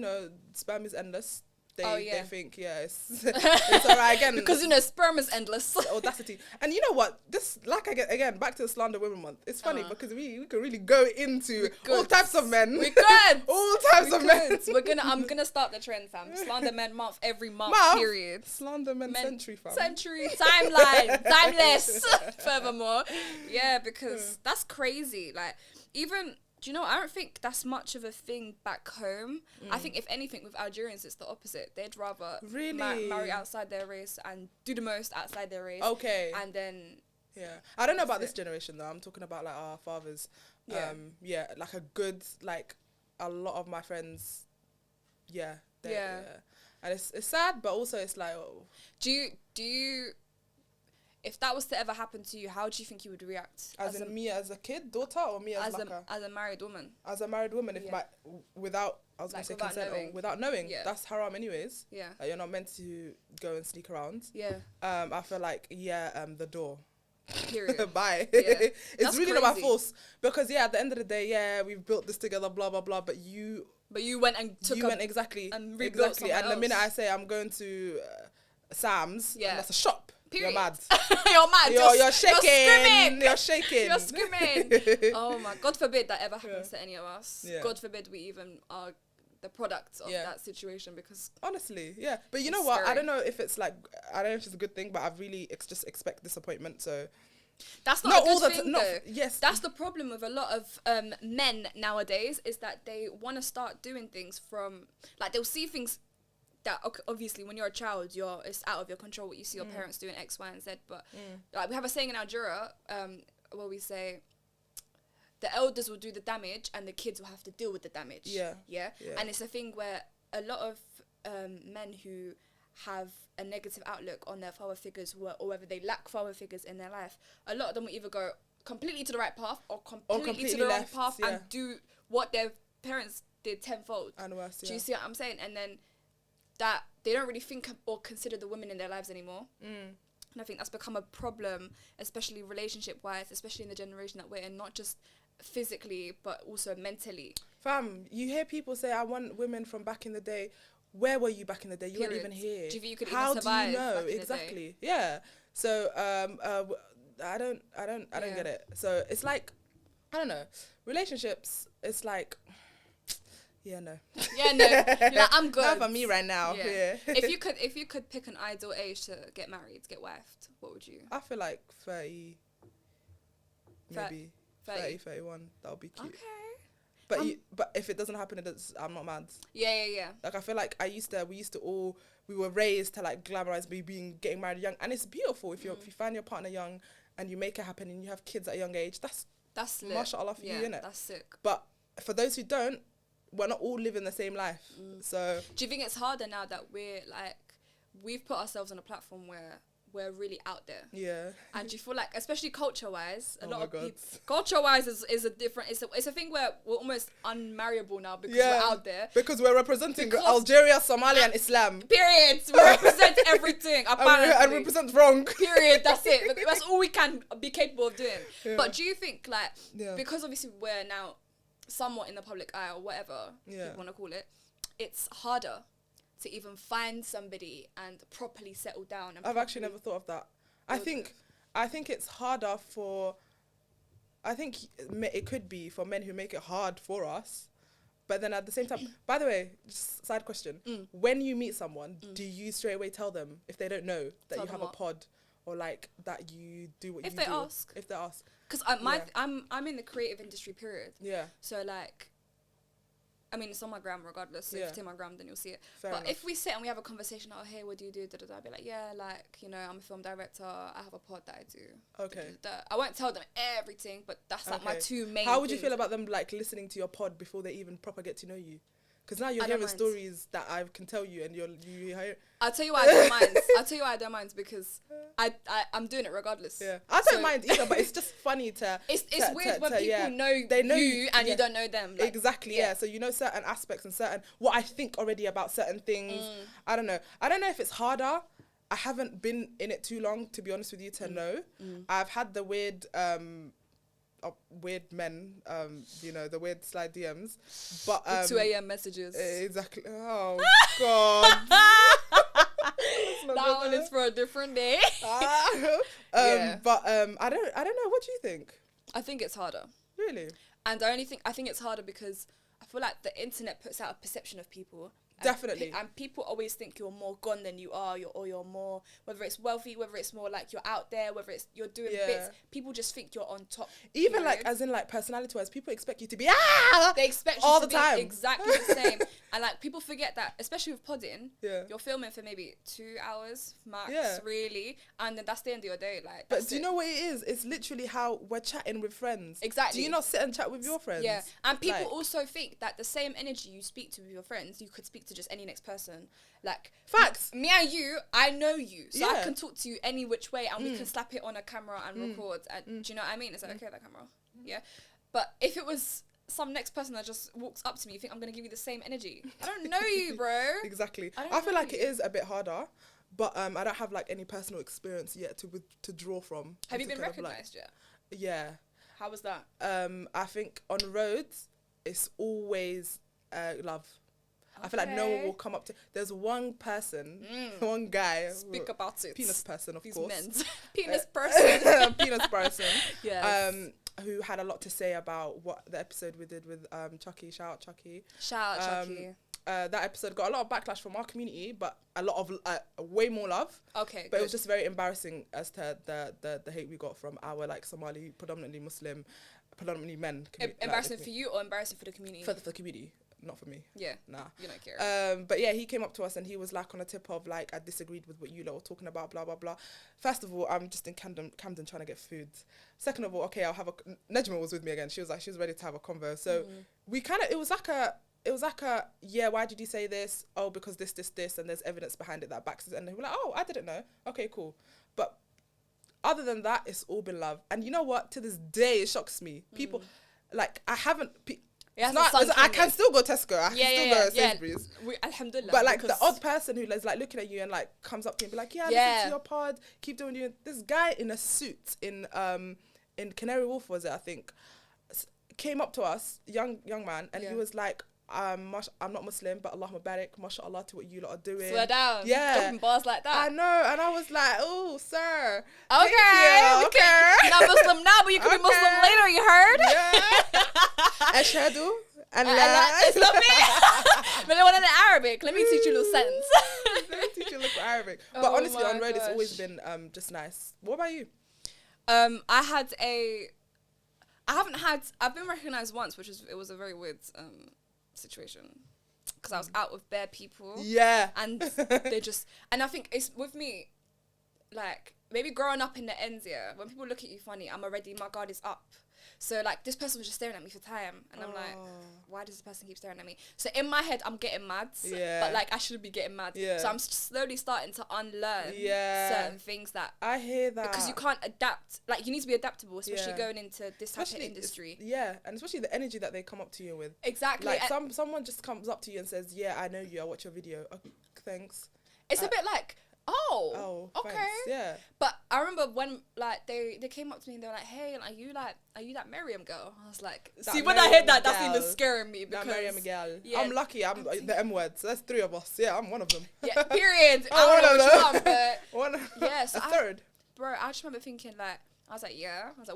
sperm is endless. They think it's all right again because sperm is endless. Audacity. And you know what, this again back to the Slander Women Month, it's funny because we could really go into all types of men. We could all types of men. I'm gonna start the trend, fam. Slander Men Month every month. Period. Slander Men Century, fam. Century timeline timeless. Furthermore, because that's crazy. Like even. Do you know, I don't think that's much of a thing back home. I think if anything with Algerians it's the opposite. They'd rather marry outside their race and do the most outside their race. Okay. And then I don't know about this generation though. I'm talking about like our fathers. Like a good, like a lot of my friends and it's sad, but also it's like do you if that was to ever happen to you, how do you think you would react? As in me as a kid, daughter, or me as a married woman? As a married woman, without consent or without knowing, that's haram anyways. Yeah. Like you're not meant to go and sneak around. Yeah. I feel like the door. Period. Bye. Yeah. It's that's really crazy. not by force because at the end of the day, we've built this together, blah blah blah. But you went and exactly and rebuilt exactly. And the minute I say I'm going to Sam's, and that's a shop. Period. You're mad. You're mad. You're shaking. You're shaking. You're screaming. Oh my! God forbid that ever happens to any of us. Yeah. God forbid we even are the products of that situation because honestly, But you know what? Scary. I don't know if it's a good thing, but I really just expect disappointment. So that's not a good thing, though. Yes, that's the problem with a lot of men nowadays is that they want to start doing things from like they'll see things. That obviously when you're a child it's out of your control what you see your parents doing X, Y and Z, but like we have a saying in Algeria where we say the elders will do the damage and the kids will have to deal with the damage. And it's a thing where a lot of men who have a negative outlook on their father figures or whether they lack father figures in their life, a lot of them will either go completely to the right path or completely to the wrong path and do what their parents did tenfold and worse. Do you see what I'm saying? And then that they don't really think or consider the women in their lives anymore. And I think that's become a problem, especially relationship-wise, especially in the generation that we're in, not just physically, but also mentally. Fam, you hear people say, I want women from back in the day. Where were you back in the day? You weren't even here. Do you think you could even survive? How do you know? Exactly. Yeah. So, I don't get it. So, it's like, I don't know. Relationships, it's like... no. Like, I'm good. Not for me right now. Yeah. If you could pick an ideal age to get married, get wifed, what would you? I feel like 30, maybe 30, 31. That would be cute. Okay. But if it doesn't happen, I'm not mad. Yeah. Like I feel like we were raised to like glamorize getting married young, and it's beautiful if you find your partner young and you make it happen and you have kids at a young age. That's lit. Mashallah for you, innit? That's sick. But for those who don't, we're not all living the same life. So do you think it's harder now that we've put ourselves on a platform where we're really out there? Yeah. And do you feel like, especially culture-wise, a lot of people... Culture-wise is a different... It's a thing where we're almost unmarriable now because we're out there. Because we're representing Algeria, Somalia and Islam. Period. We represent everything, apparently. And represent wrong. Period. That's it. That's all we can be capable of doing. Yeah. But do you think, because obviously we're now somewhat in the public eye or whatever you want to call it, it's harder to even find somebody and properly settle down. And I've actually never thought of that. I think it's harder it could be for men who make it hard for us, but then at the same time, by the way, just side question, when you meet someone, do you straight away tell them if they don't know that you have a pod or like that you do what you do? If they ask. Because I'm in the creative industry, period. Yeah. So like, I mean, it's on my gram regardless. So if it's in my gram, then you'll see it. Fair enough. If we sit and we have a conversation, hey, what do you do? I'll be like, I'm a film director. I have a pod that I do. Okay. I won't tell them everything, but that's like my two main How would you feel about them like listening to your pod before they even proper get to know you? Because now you're hearing stories that I can tell you, and you hear. I'll tell you why I don't mind. I'll tell you why I don't mind, because I'm doing it regardless. Yeah, I don't mind either, but it's just funny to. It's weird when people know you and you don't know them. Like, exactly. Yeah. So you know certain aspects and certain what I think already about certain things. I don't know. I don't know if it's harder. I haven't been in it too long, to be honest with you, to know. I've had the weird men, you know, the weird slide DMs, but 2 a.m. messages. Exactly. Oh God. That one is for a different day. But I don't know. What do you think? I think it's harder. Really? And I think it's harder because I feel like the internet puts out a perception of people. Definitely. And people always think you're more gone than you are, or you're more, whether it's wealthy, whether it's more like you're out there, whether it's you're doing bits. People just think you're on top. Even like, as in like personality-wise, people expect you to be They expect you all to the time. Be exactly the same. And like people forget that, especially with podding, you're filming for maybe 2 hours max, really, and then that's the end of your day. Like, but do you know what it is? It's literally how we're chatting with friends. Exactly. Do you not sit and chat with your friends? Yeah, and people also think that the same energy you speak to with your friends, you could speak to just any next person. Like, facts. Me and you, I know you, so I can talk to you any which way, and we can slap it on a camera and record. And do you know what I mean? Is that okay, that camera? Yeah. But if it was some next person that just walks up to me, you think I'm gonna give you the same energy? I don't know you, bro. Exactly. I feel like it is a bit harder, but I don't have like any personal experience yet to draw from. Have you been recognised yet? Yeah. How was that? I think on roads, it's always love. I feel like no one will come up to. There's one person, one guy. Speak about it. Penis person, of These course. Men's. Penis person. Penis person. Yes. Who had a lot to say about what the episode we did with Chucky. Shout out Chucky. Shout out Chucky. That episode got a lot of backlash from our community, but a lot of way more love. Okay. But it was just very embarrassing as to the hate we got from our like Somali, predominantly Muslim, predominantly men. Embarrassing for you or embarrassing for the community? For the community. Not for me. Yeah. Nah. You don't care. But yeah, he came up to us and he was like on a tip of like, I disagreed with what you lot were talking about, blah, blah, blah. First of all, I'm just in Camden trying to get food. Second of all, okay, Nejma was with me again. She was ready to have a convo. So we it was like a, yeah, why did you say this? Oh, because this, and there's evidence behind it that backs it. And we're like, oh, I didn't know. Okay, cool. But other than that, it's all been love. And you know what? To this day, it shocks me. People, like, I haven't... I can still go Tesco. I can still go Sainsbury's. Alhamdulillah. But like the odd person who is like looking at you and like comes up to you and be like, listen to your pod, keep doing you. This guy in a suit in Canary Wharf, was it, I think, came up to us, young man, and he was like, I'm not Muslim, but Allahumma barik, mashallah, to what you lot are doing. Swear down. Yeah. Dropping bars like that. I know. And I was like, oh, sir. Okay. You're not Muslim now, but you could be Muslim later, you heard? Yeah. Ashhadu an la But I want in Arabic. Let me teach you a little sentence. Let me teach you a little Arabic. But honestly, on road, it's always been just nice. What about you? I've been recognised once, it was a very weird situation, because I was out with bare people. Yeah. And and I think it's with me, like, maybe growing up in the ends, when people look at you funny, my guard is up. So like this person was just staring at me for time, and I'm like, why does this person keep staring at me? So in my head, I'm getting mad, but like I shouldn't be getting mad. Yeah. So I'm slowly starting to unlearn certain things that I hear that, because you can't adapt. Like you need to be adaptable, especially going into this type of industry. And especially the energy that they come up to you with. Exactly. Like someone just comes up to you and says, "Yeah, I know you. I watch your video. Okay, thanks." It's a bit like. Oh, okay. Thanks. Yeah. But I remember when like they came up to me and they were like, "Hey, are you that Miriam girl?" I was like, "See, when I heard that, that's even scaring me because that Miriam girl." Yeah, I'm lucky. I'm the M word. So that's 3 of us. Yeah, I'm one of them. Yeah. Period. I don't know which one, but yes, a third. Bro, I just remember thinking like. I was like,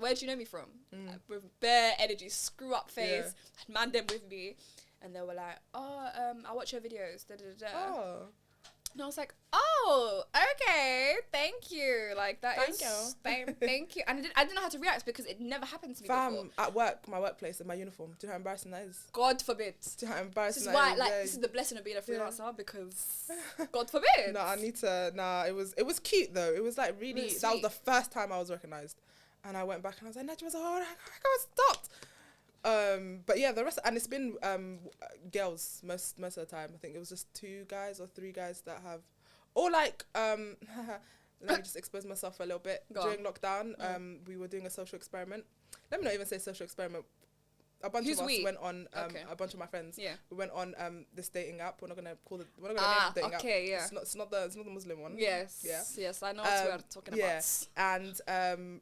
where do you know me from? Like, with bare energy, screw up face, had man them with me, and they were like, I watch your videos, da da da. Oh. And I was like, oh, okay, thank you. Like that thank you. And I didn't know how to react because it never happened to me before. At work, my workplace, in my uniform. Do you know how embarrassing that is? God forbid. Do you know how embarrassing that is? This is why, this is the blessing of being a freelancer because God forbid. No, I need to. Nah, it was cute though. It was like really. That was the first time I was recognised, and I went back and I was like, Najma, oh my God, I stopped. But yeah, the rest, and it's been girls most of the time. I think it was just 2 guys or 3 guys that have, or like let me just expose myself a little bit. During lockdown, we were doing a social experiment. Let me not even say social experiment. A bunch of us went on, a bunch of my friends. Yeah. We went on this dating app. We're not gonna name the dating app. Okay, yeah. It's not the Muslim one. Yes. Yeah. Yes, I know what we're talking about. And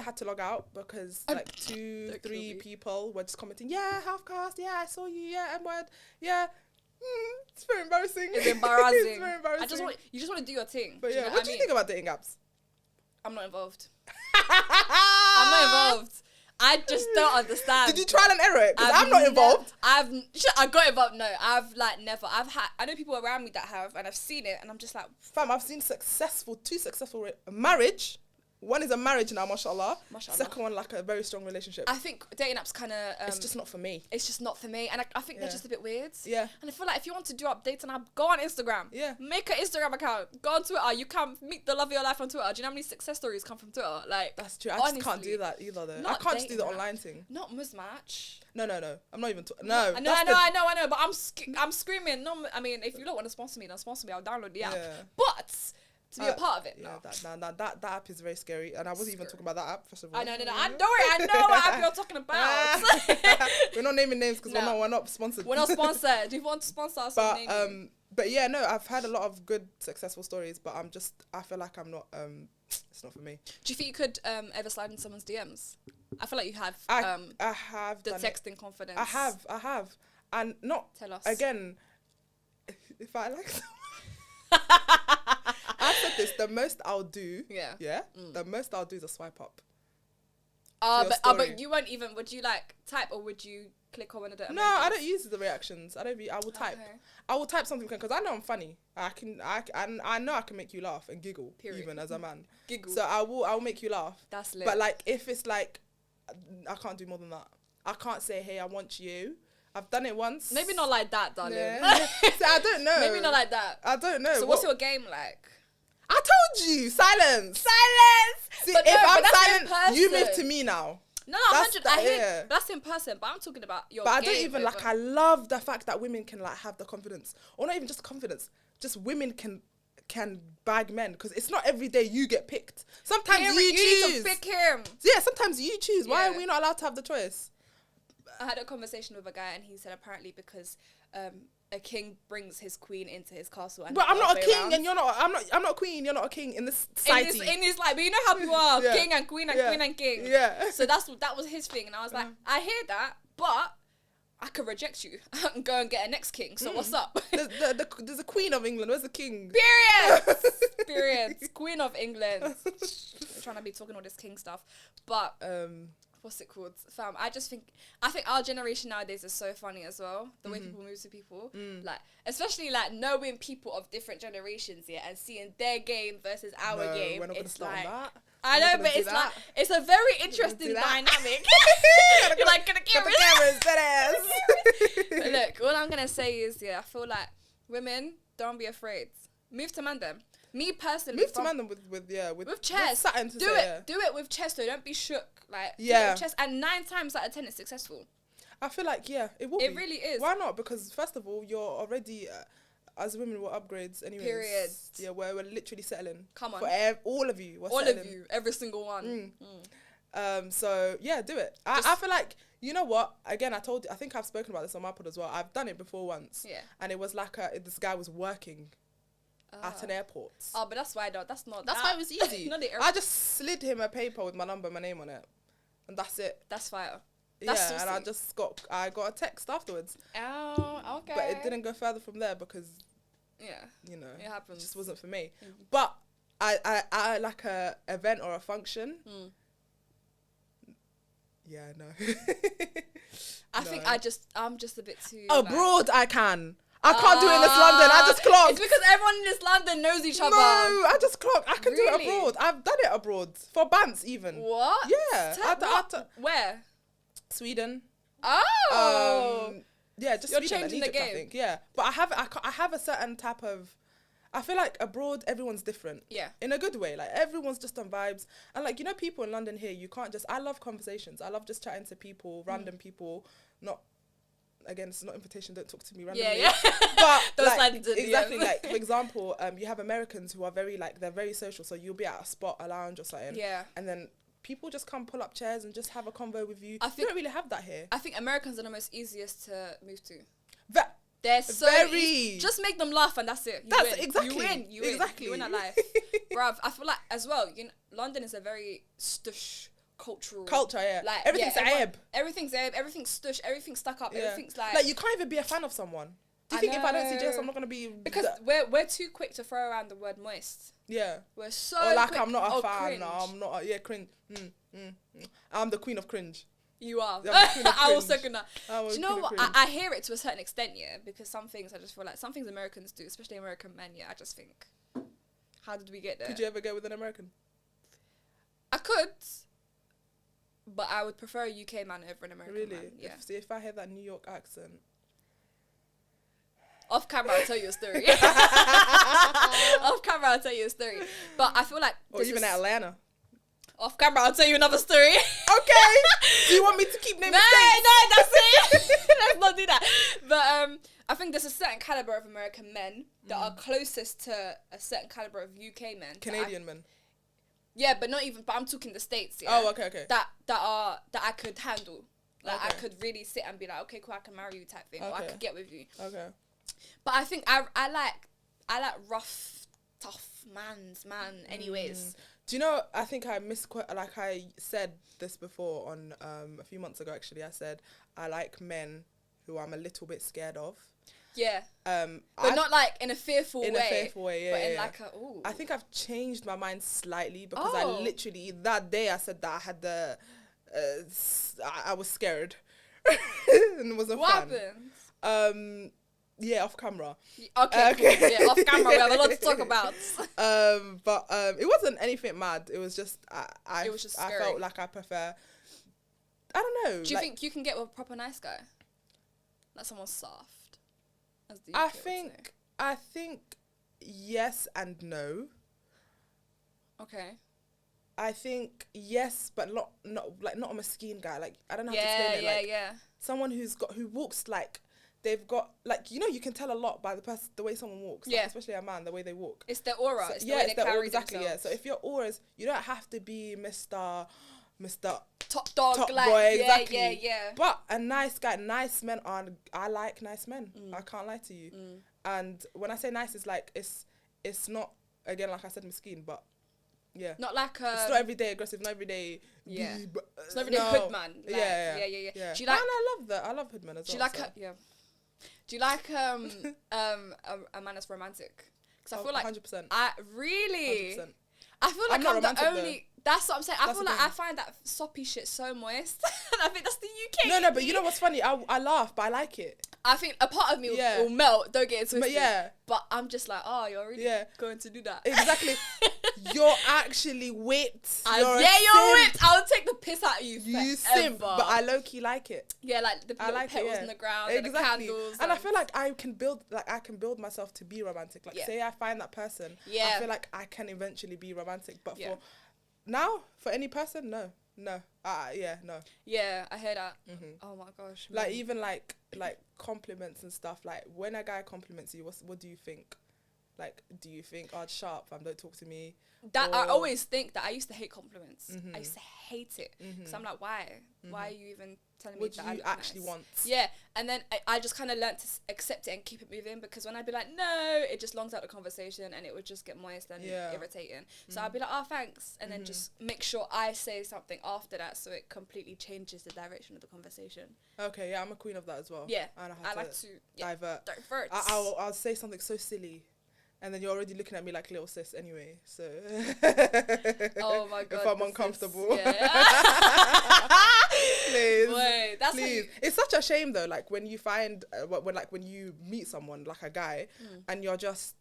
had to log out because like 2-3 people were just commenting. Yeah, half caste. Yeah, I saw you. Yeah, M-word. Yeah. It's very embarrassing. It's embarrassing. It's very embarrassing. You just want to do your thing. But yeah, what do you think about dating apps? I'm not involved. I'm not involved. I just don't understand. Did you trial and error it? Because I'm not involved. I got involved. No, I've like never. I know people around me that have, and I've seen it, and I'm just like, fam, I've seen 2 successful marriage. One is a marriage now, mashallah. Second one, like a very strong relationship. I think dating apps kind of... it's just not for me. It's just not for me. And I think they're just a bit weird. Yeah. And I feel like if you want to do updates on app, go on Instagram. Yeah. Make an Instagram account. Go on Twitter. You can meet the love of your life on Twitter. Do you know how many success stories come from Twitter? Like, that's true. I just can't do that either, though. I can't just do the online thing. Not mismatch. No. I'm not even... No. I know. But I'm screaming. No, I mean, if you don't want to sponsor me, then sponsor me. I'll download the app. Yeah. But... to be a part of it. Yeah, that app is very scary, and I wasn't even talking about that app. First of all, I know what app you're talking about. We're not naming names because we're not sponsored. We're not sponsored. If you want to sponsor us, but yeah, no, I've had a lot of good successful stories, but I feel like I'm not. It's not for me. Do you think you could ever slide in someone's DMs? I feel like you have. I have the texting confidence. I have, and not. Tell us again. If I like someone. I said this, the most I'll do, the most I'll do is a swipe up. But you won't even, would you like type or would you click on one of the emojis? No, I don't use the reactions. I will type. Okay. I will type something because I know I'm funny. I know I can make you laugh and giggle. Period. Even as a man. Giggle. So I will make you laugh. That's lit. But like, if it's like, I can't do more than that. I can't say, hey, I want you. I've done it once. Maybe not like that, darling. Yeah. So I don't know. Maybe not like that. I don't know. So what's your game like? I told you, silence. See, but if I'm silent, you move to me now. No, 100. I hear that's in person, but I'm talking about your. But I don't even like. I love the fact that women can like have the confidence, or not even just confidence. Just women can bag men because it's not every day you get picked. Sometimes you choose. Need to pick him. Yeah, sometimes you choose. Why are we not allowed to have the choice? I had a conversation with a guy and he said apparently because a king brings his queen into his castle. And but I'm not a king and you're not. I'm not a queen. You're not a king in this society. In this life, but you know how people are king and queen and queen and king. Yeah. So that was his thing, and I was like, I hear that, but I could reject you and go and get a next king. So what's up? There's a queen of England. Where's the king? Period. Queen of England. We're trying to be talking all this king stuff, but what's it called, fam? I think our generation nowadays is so funny as well. The way people move to people, like especially like knowing people of different generations, and seeing their game versus our game. We're not gonna start on that. I know, but it's like it's a very interesting dynamic. You're like gonna cameras. But look, all I'm gonna say is, I feel like women, don't be afraid. Move to man them. Me personally, move to man them with chest. Do it with chest. So don't be shook. Like do it with chest, and 9 times out of 10 it's successful. I feel like it will. It really is. Why not? Because first of all, you're already as women, we're upgrades anyways. Period. Yeah, we're literally settling. Come on, for all of you. All of you, every single one. So yeah, do it. I feel like, you know what? Again, I think I've spoken about this on my pod as well. I've done it before once. Yeah. And it was like this guy was working at an airport. Oh, but that's why that's why it was easy. Not the I just slid him a paper with my number and my name on it. And that's it. That's fire. That's saucy. And I got a text afterwards. Oh, okay. But it didn't go further from there because you know, it happens. It just wasn't for me. But I like a event or a function. Yeah, no. I think I'm just a bit too abroad. I can. I can't do it in this London. I just clocked. It's because everyone in this London knows each other. No, I just clocked. I can do it abroad. I've done it abroad for bands even. What? Yeah. Where? Sweden. Oh. Yeah, just you're Sweden changing and Egypt, the game. I think. Yeah, but I have a certain type of I feel like abroad, everyone's different. Yeah. In a good way. Like, everyone's just on vibes. And, like, you know, people in London here, you can't just... I love conversations. I love just chatting to people, random people. Not... Again, it's not invitation, don't talk to me randomly. Yeah. But, Don't like, slide into exactly, DMs. like, for example, you have Americans who are very, like, they're very social. So you'll be at a spot, a lounge or something. Yeah. And then people just come pull up chairs and just have a convo with you. I think, you don't really have that here. I think Americans are the most easiest to move to. They're so very... Just make them laugh and that's it. That's win. exactly. You win. You win. Exactly. You win at life. Bruv, I feel like, as well, you know, London is a very stush culture, yeah. Like, everything's aib. Everything's aib. Everything's stush. Everything's stuck up. Yeah. Everything's like... Like, you can't even be a fan of someone. Do you think if I don't see Jess, I'm not going to be... Because we're too quick to throw around the word moist. Yeah. We're so or like, quick. I'm not a fan. Cringe. No, I'm not... Yeah, cringe. I'm the queen of cringe. You are. I will second that. Do you know what? I hear it to a certain extent, yeah, because some things I just feel like, some things Americans do, especially American men, yeah, I just think, how did we get there? Could you ever go with an American? I could, but I would prefer a UK man over an American man. Yeah. If I hear that New York accent... Off camera, I'll tell you a story. Off camera, I'll tell you a story. But I feel like... Or even Atlanta. Off camera, I'll tell you another story. Okay. Do you want me to keep naming states? No, that's it. Let's not do that. But I think there's a certain caliber of American men that are closest to a certain caliber of UK men. Canadian men. Yeah, but not even. But I'm talking the States. Yeah. Oh, okay. That I could handle. Like, okay. I could really sit and be like, okay, cool, I can marry you type thing, or I could get with you. Okay. But I think I like rough, tough man. Anyways. Do you know, I think I said this before on a few months ago, actually. I said I like men who I'm a little bit scared of. Yeah. But not like in a fearful way. In a fearful way, yeah. But in yeah. like a, ooh. I think I've changed my mind slightly because I literally, that day I said that I had the, I was scared and wasn't What fun. happened? Yeah, off camera. Okay, cool. Yeah, off camera. We have a lot to talk about. But it wasn't anything mad. It was just it was just I scary. felt like I prefer. I don't know. Do you think you can get with a proper nice guy? Like someone soft. As the UK I think yes and no. Okay. I think yes, but not a mesquite guy. Like, I don't know how to explain it. Like, someone who walks like. They've got, like, you know, you can tell a lot by the way someone walks. Like, especially a man, the way they walk. It's their aura. So, it's the way they carry exactly, themselves. So if your auras, you don't have to be Mr. Top dog, top like, boy, exactly. Yeah. But a nice guy, nice men I like nice men. I can't lie to you. And when I say nice, it's like, it's not, again, like I said, mesquite, but yeah. Not like it's not everyday aggressive, not everyday. Yeah. It's not everyday hood man. Like, yeah. Do you like? And I love that. I love hood men as well. Do you like? Do you like a man that's romantic? Because I feel like 100%. I really. 100%. I feel like I'm the only. Though. That's what I'm saying. I feel like I find that soppy shit so moist. And I think that's the UK. No, but you know what's funny? I laugh, but I like it. I think a part of me will melt. Don't get it twisted. But I'm just like, oh, you're really going to do that. Exactly. You're actually whipped. You're whipped. I'll take the piss out of you. You simp, but I low key like it. Yeah, like the petals on the ground, and the candles, and I feel like I can build myself to be romantic. Like, say I find that person, I feel like I can eventually be romantic. But for any person, no. No. No. Yeah, I heard that. Oh my gosh. Man. Like, even like compliments and stuff. Like, when a guy compliments you, what do you think? Like, do you think, oh, sharp, fam, don't talk to me? That I always think that I used to hate compliments. I used to hate it. Because I'm like, why? Why are you even telling me that I look actually nice? Want? Yeah. And then I just kind of learned to accept it and keep it moving, because when I'd be like, no, it just longs out the conversation and it would just get moist and irritating. So I'd be like, oh, thanks. And then just make sure I say something after that so it completely changes the direction of the conversation. Okay, yeah, I'm a queen of that as well. Yeah. I like to divert. I'll say something so silly. And then you're already looking at me like little sis anyway, so. Oh my god. If I'm uncomfortable. Please. Wait, please. It's such a shame though, like when you find, when you meet someone, like a guy, and you're just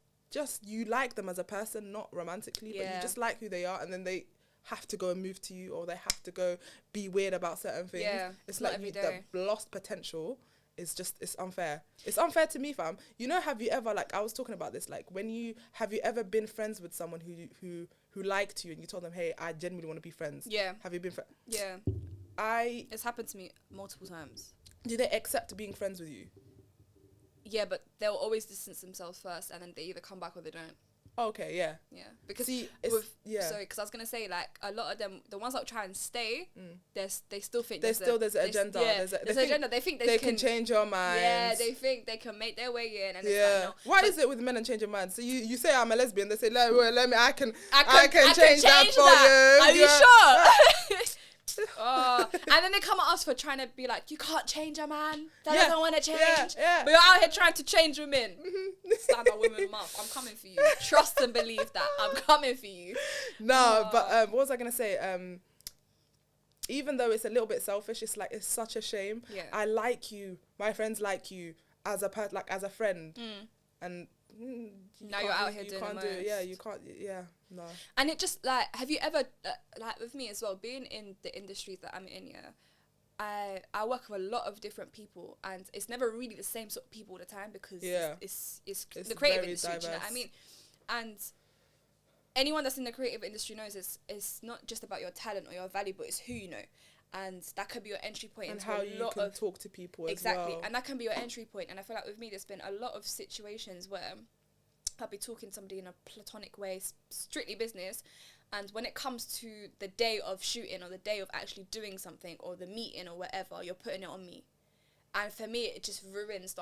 you like them as a person, not romantically, but you just like who they are, and then they have to go and move to you, or they have to go be weird about certain things. Yeah. It's like the lost potential it's unfair. It's unfair to me, fam. You know, have you ever, like, I was talking about this, like, have you ever been friends with someone who liked you and you told them, hey, I genuinely want to be friends? Yeah. Have you been friends? Yeah. It's happened to me multiple times. Do they accept being friends with you? Yeah, but they'll always distance themselves first, and then they either come back or they don't. Okay, yeah. Yeah, because because I was gonna say, like, a lot of them, the ones that try and stay, they still think there's an agenda. Yeah, there's an agenda. They think they can change your mind. Yeah, they think they can make their way in, and it's like, no. Why is it with men and change your mind? So you say I'm a lesbian, they say let me I can change that for you. Are you sure? And then they come at us for trying to be like, you can't change a man that doesn't want to change. But you're out here trying to change women. Stand up women mouth. I'm coming for you. Trust and believe that. I'm coming for you. No, but what was I gonna say? Even though it's a little bit selfish, it's like, it's such a shame. Yeah. I like you. My friends like you as a friend. And now you're out here doing the most. You can't. Yeah, no. And it just, like, have you ever, like, with me as well, being in the industries that I'm in, I work with a lot of different people, and it's never really the same sort of people all the time, because it's the creative industry. Do you know what I mean? And anyone that's in the creative industry knows it's not just about your talent or your value, but it's who you know. And that could be your entry point and into how a you lot can of talk to people exactly as well. And that can be your entry point. And I feel like with me, there's been a lot of situations where I'll be talking to somebody in a platonic way, strictly business, and when it comes to the day of shooting or the day of actually doing something or the meeting or whatever, you're putting it on me. And for me, it just ruins the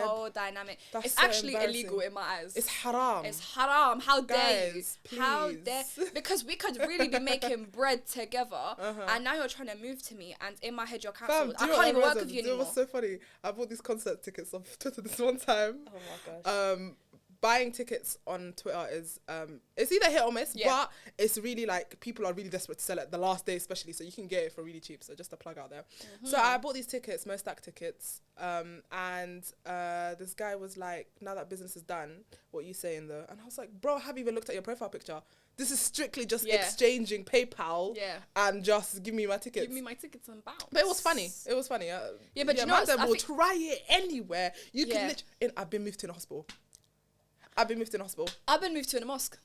whole dynamic. It's so actually illegal in my eyes. It's haram. It's haram. How dare you? Please. How dare... Because we could really be making bread together, and now you're trying to move to me, and in my head you're cancelled. I can't even work with you anymore. It was so funny. I bought these concert tickets off Twitter this one time. Oh my gosh. Buying tickets on Twitter is it's either hit or miss, but it's really like people are really desperate to sell it the last day especially, so you can get it for really cheap. So just a plug out there. So I bought these tickets, Mo Stack tickets, and this guy was like, now that business is done, what are you saying though? And I was like, bro, have you even looked at your profile picture? This is strictly just exchanging PayPal and just give me my tickets. Give me my tickets and bounce. But it was funny. But you know, we'll try it anywhere. You can literally... I've been moved to a hospital. I've been moved to a mosque.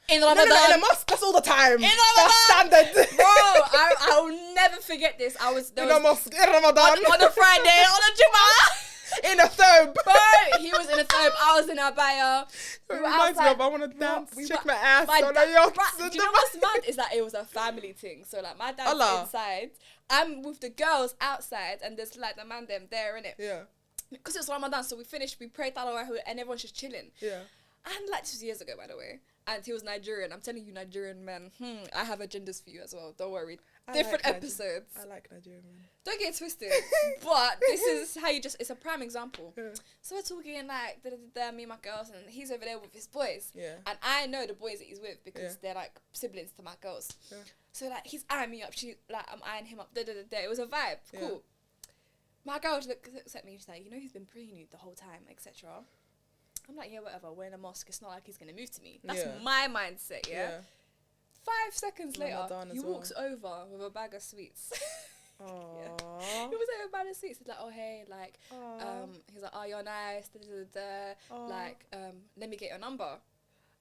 In Ramadan. No, in a mosque. That's all the time. That's standard. Bro, I will never forget this. I was... in a mosque in Ramadan. On a Friday, on a Jummah. In a thobe. Bro, he was in a thobe. I was in a abaya. It reminds me of, I want to dance, check my ass on a yacht. Do you know what's mad? Is that it was a family thing. So, like, my dad's inside. I'm with the girls outside, and there's, like, the man them there, innit? Yeah. Because it was Ramadan, so we finished, we prayed Tarawih, and everyone's just chilling. Yeah. And like, this was years ago, by the way. And he was Nigerian. I'm telling you, Nigerian men. I have agendas for you as well. Don't worry. Different episodes. I like Nigerian men. Don't get it twisted. But this is how you just... It's a prime example. Yeah. So we're talking like, me and my girls, and he's over there with his boys. Yeah. And I know the boys that he's with because they're like siblings to my girls. Yeah. So like, he's eyeing me up. I'm eyeing him up. It was a vibe. Cool. Yeah. My girl looks at me and she's like, you know, he's been praying you the whole time, etc. I'm like, yeah, whatever. We're in a mosque. It's not like he's going to move to me. That's my mindset, yeah? 5 seconds later, he walks over with a bag of sweets. He was over with a bag of sweets. He's like, oh, hey, like, he's like, oh, you're nice. Like, let me get your number.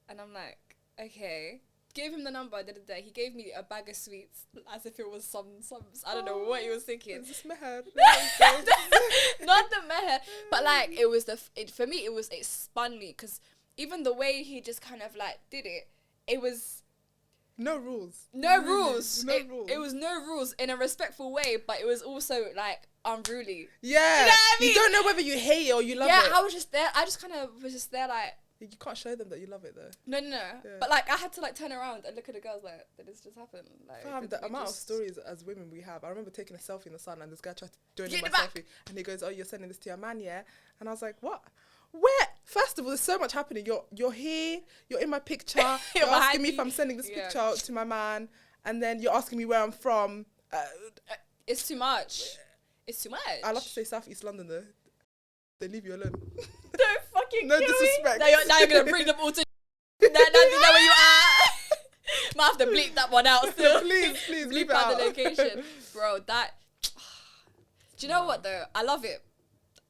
And I'm like, okay. Gave him the number the other day. He gave me a bag of sweets as if it was some I don't know what he was thinking. Is this meher? Not the meher, but like it was for me it spun me, because even the way he just kind of like did it, it was no rules. It was no rules in a respectful way, but it was also like unruly. Yeah. You know what I mean? You don't know whether you hate it or you love it. Yeah, I was just there. I just kind of was just there like. You can't show them that you love it though. No. Yeah. But like, I had to like turn around and look at the girls like, did this just happen? Like, the amount of stories as women we have. I remember taking a selfie in the sun and this guy tried to join in my selfie, and he goes, "Oh, you're sending this to your man, yeah?" And I was like, "What? Where?" First of all, there's so much happening. You're here. You're in my picture. You're asking me if I'm sending this picture to my man, and then you're asking me where I'm from. It's too much. It's too much. I love to say South East London though. They leave you alone. Don't fucking no disrespect. Now you're gonna bring them all to now you know where you are. Might have to bleep that one out still. please bleep out the location. Bro, that... Do you know what though? I love it.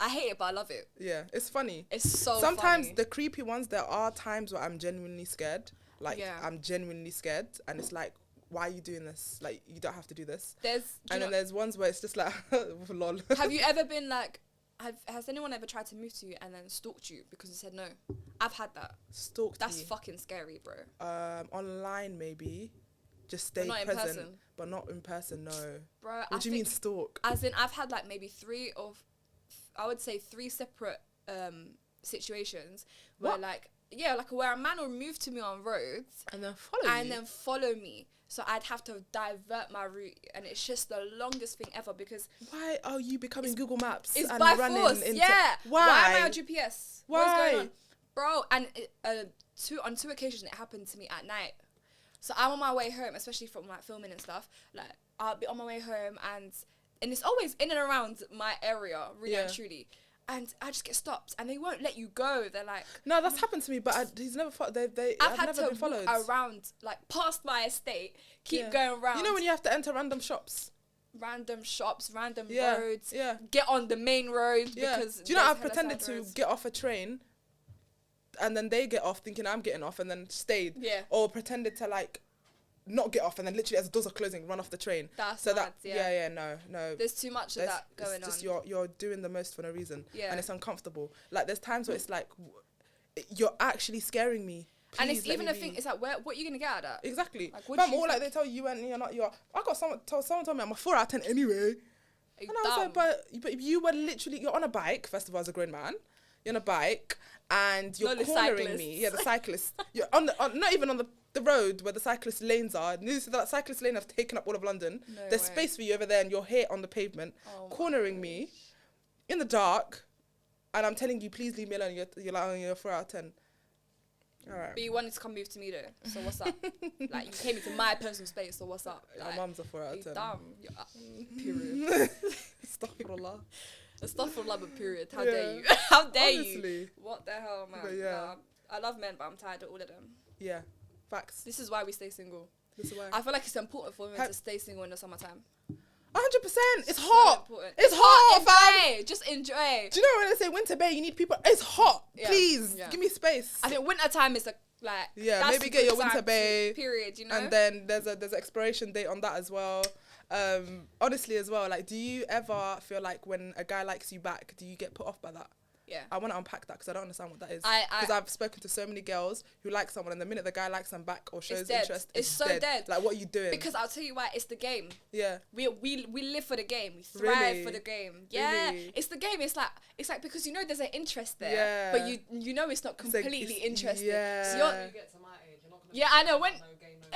I hate it, but I love it. Yeah, it's funny. It's so Sometimes funny. the creepy ones, there are times where I'm genuinely scared. Like, Yeah. I'm genuinely scared. And it's like, why are you doing this? Like, you don't have to do this. And then there's ones where it's just like, lol. Have you ever been like, has anyone ever tried to move to you and then stalked you because you said no? I've had that. Stalked That's me. fucking scary, bro. Online, maybe. Just stay not in present. person. But not in person, no. Bro, What do you mean stalk? As in, I've had like maybe three separate situations where where a man will move to me on roads and then follow me. So I'd have to divert my route, and it's just the longest thing ever because why are you becoming Google Maps? It's and by running force. into Why am I on GPS? Why? What's going on, bro? And on two occasions it happened to me at night. So I'm on my way home, especially from like filming and stuff. Like I'll be on my way home, and it's always in and around my area, really and truly. And I just get stopped, and they won't let you go. They're like, no, that's happened to me, but he's never. I've had never to been followed walk around, like past my estate, going around. You know when you have to enter random shops, random roads. Yeah. Get on the main road because. Do you know I've pretended to get off a train, and then they get off thinking I'm getting off, and then stayed. Yeah. Or pretended to like not get off, and then literally as the doors are closing, run off the train. That's so mad, no. There's too much of that going on. It's just you're doing the most for no reason, and it's uncomfortable. Like there's times where it's like you're actually scaring me. Please, and it's even a thing. It's like, what are you gonna get out of that? Exactly. Like, like they tell you and you're not. I got someone told me I'm a 4 out of 10 anyway. And I was like, but if you were literally, you're on a bike. First of all, as a grown man, you're on a bike and you're cornering me. Yeah, the cyclist. You're not even on the road where the cyclist lanes are. That cyclist lane have taken up all of London. There's space for you over there, and you're here on the pavement, cornering me in the dark, and I'm telling you, please leave me alone. You're like, you're 4 out of 10. All right. But you wanted to come move to me though, so what's up? Like you came into my personal space, so what's up? Like, my mum's a 4 out of 10. Damn. Period. Astaghfirullah. Astaghfirullah, but period. How dare you? How dare Honestly. you? What the hell, man? But Nah, I love men, but I'm tired of all of them. Yeah. Facts. This is why we stay single. This is why. I feel like it's important for women to stay single in the summertime. 100%. It's hot. Important. It's hot, fam. Enjoy. Just enjoy. Do you know when they say winter bay, you need people? It's hot. Yeah. Please Yeah. give me space. I think winter time is that's maybe get your winter time bay. Period. You know. And then there's an expiration date on that as well. Honestly, as well. Like, do you ever feel like when a guy likes you back, do you get put off by that? Yeah. I want to unpack that because I don't understand what that is. Because I've spoken to so many girls who like someone, and the minute the guy likes them back or shows interest, it's so dead. Like, what are you doing? Because I'll tell you why. It's the game. Yeah. We live for the game. We thrive for the game. Yeah. Really? It's the game. It's like because you know there's an interest there, Yeah. but you know it's not completely interested. Yeah. So When you get to my age, you're not gonna. Yeah, I know when. No game, no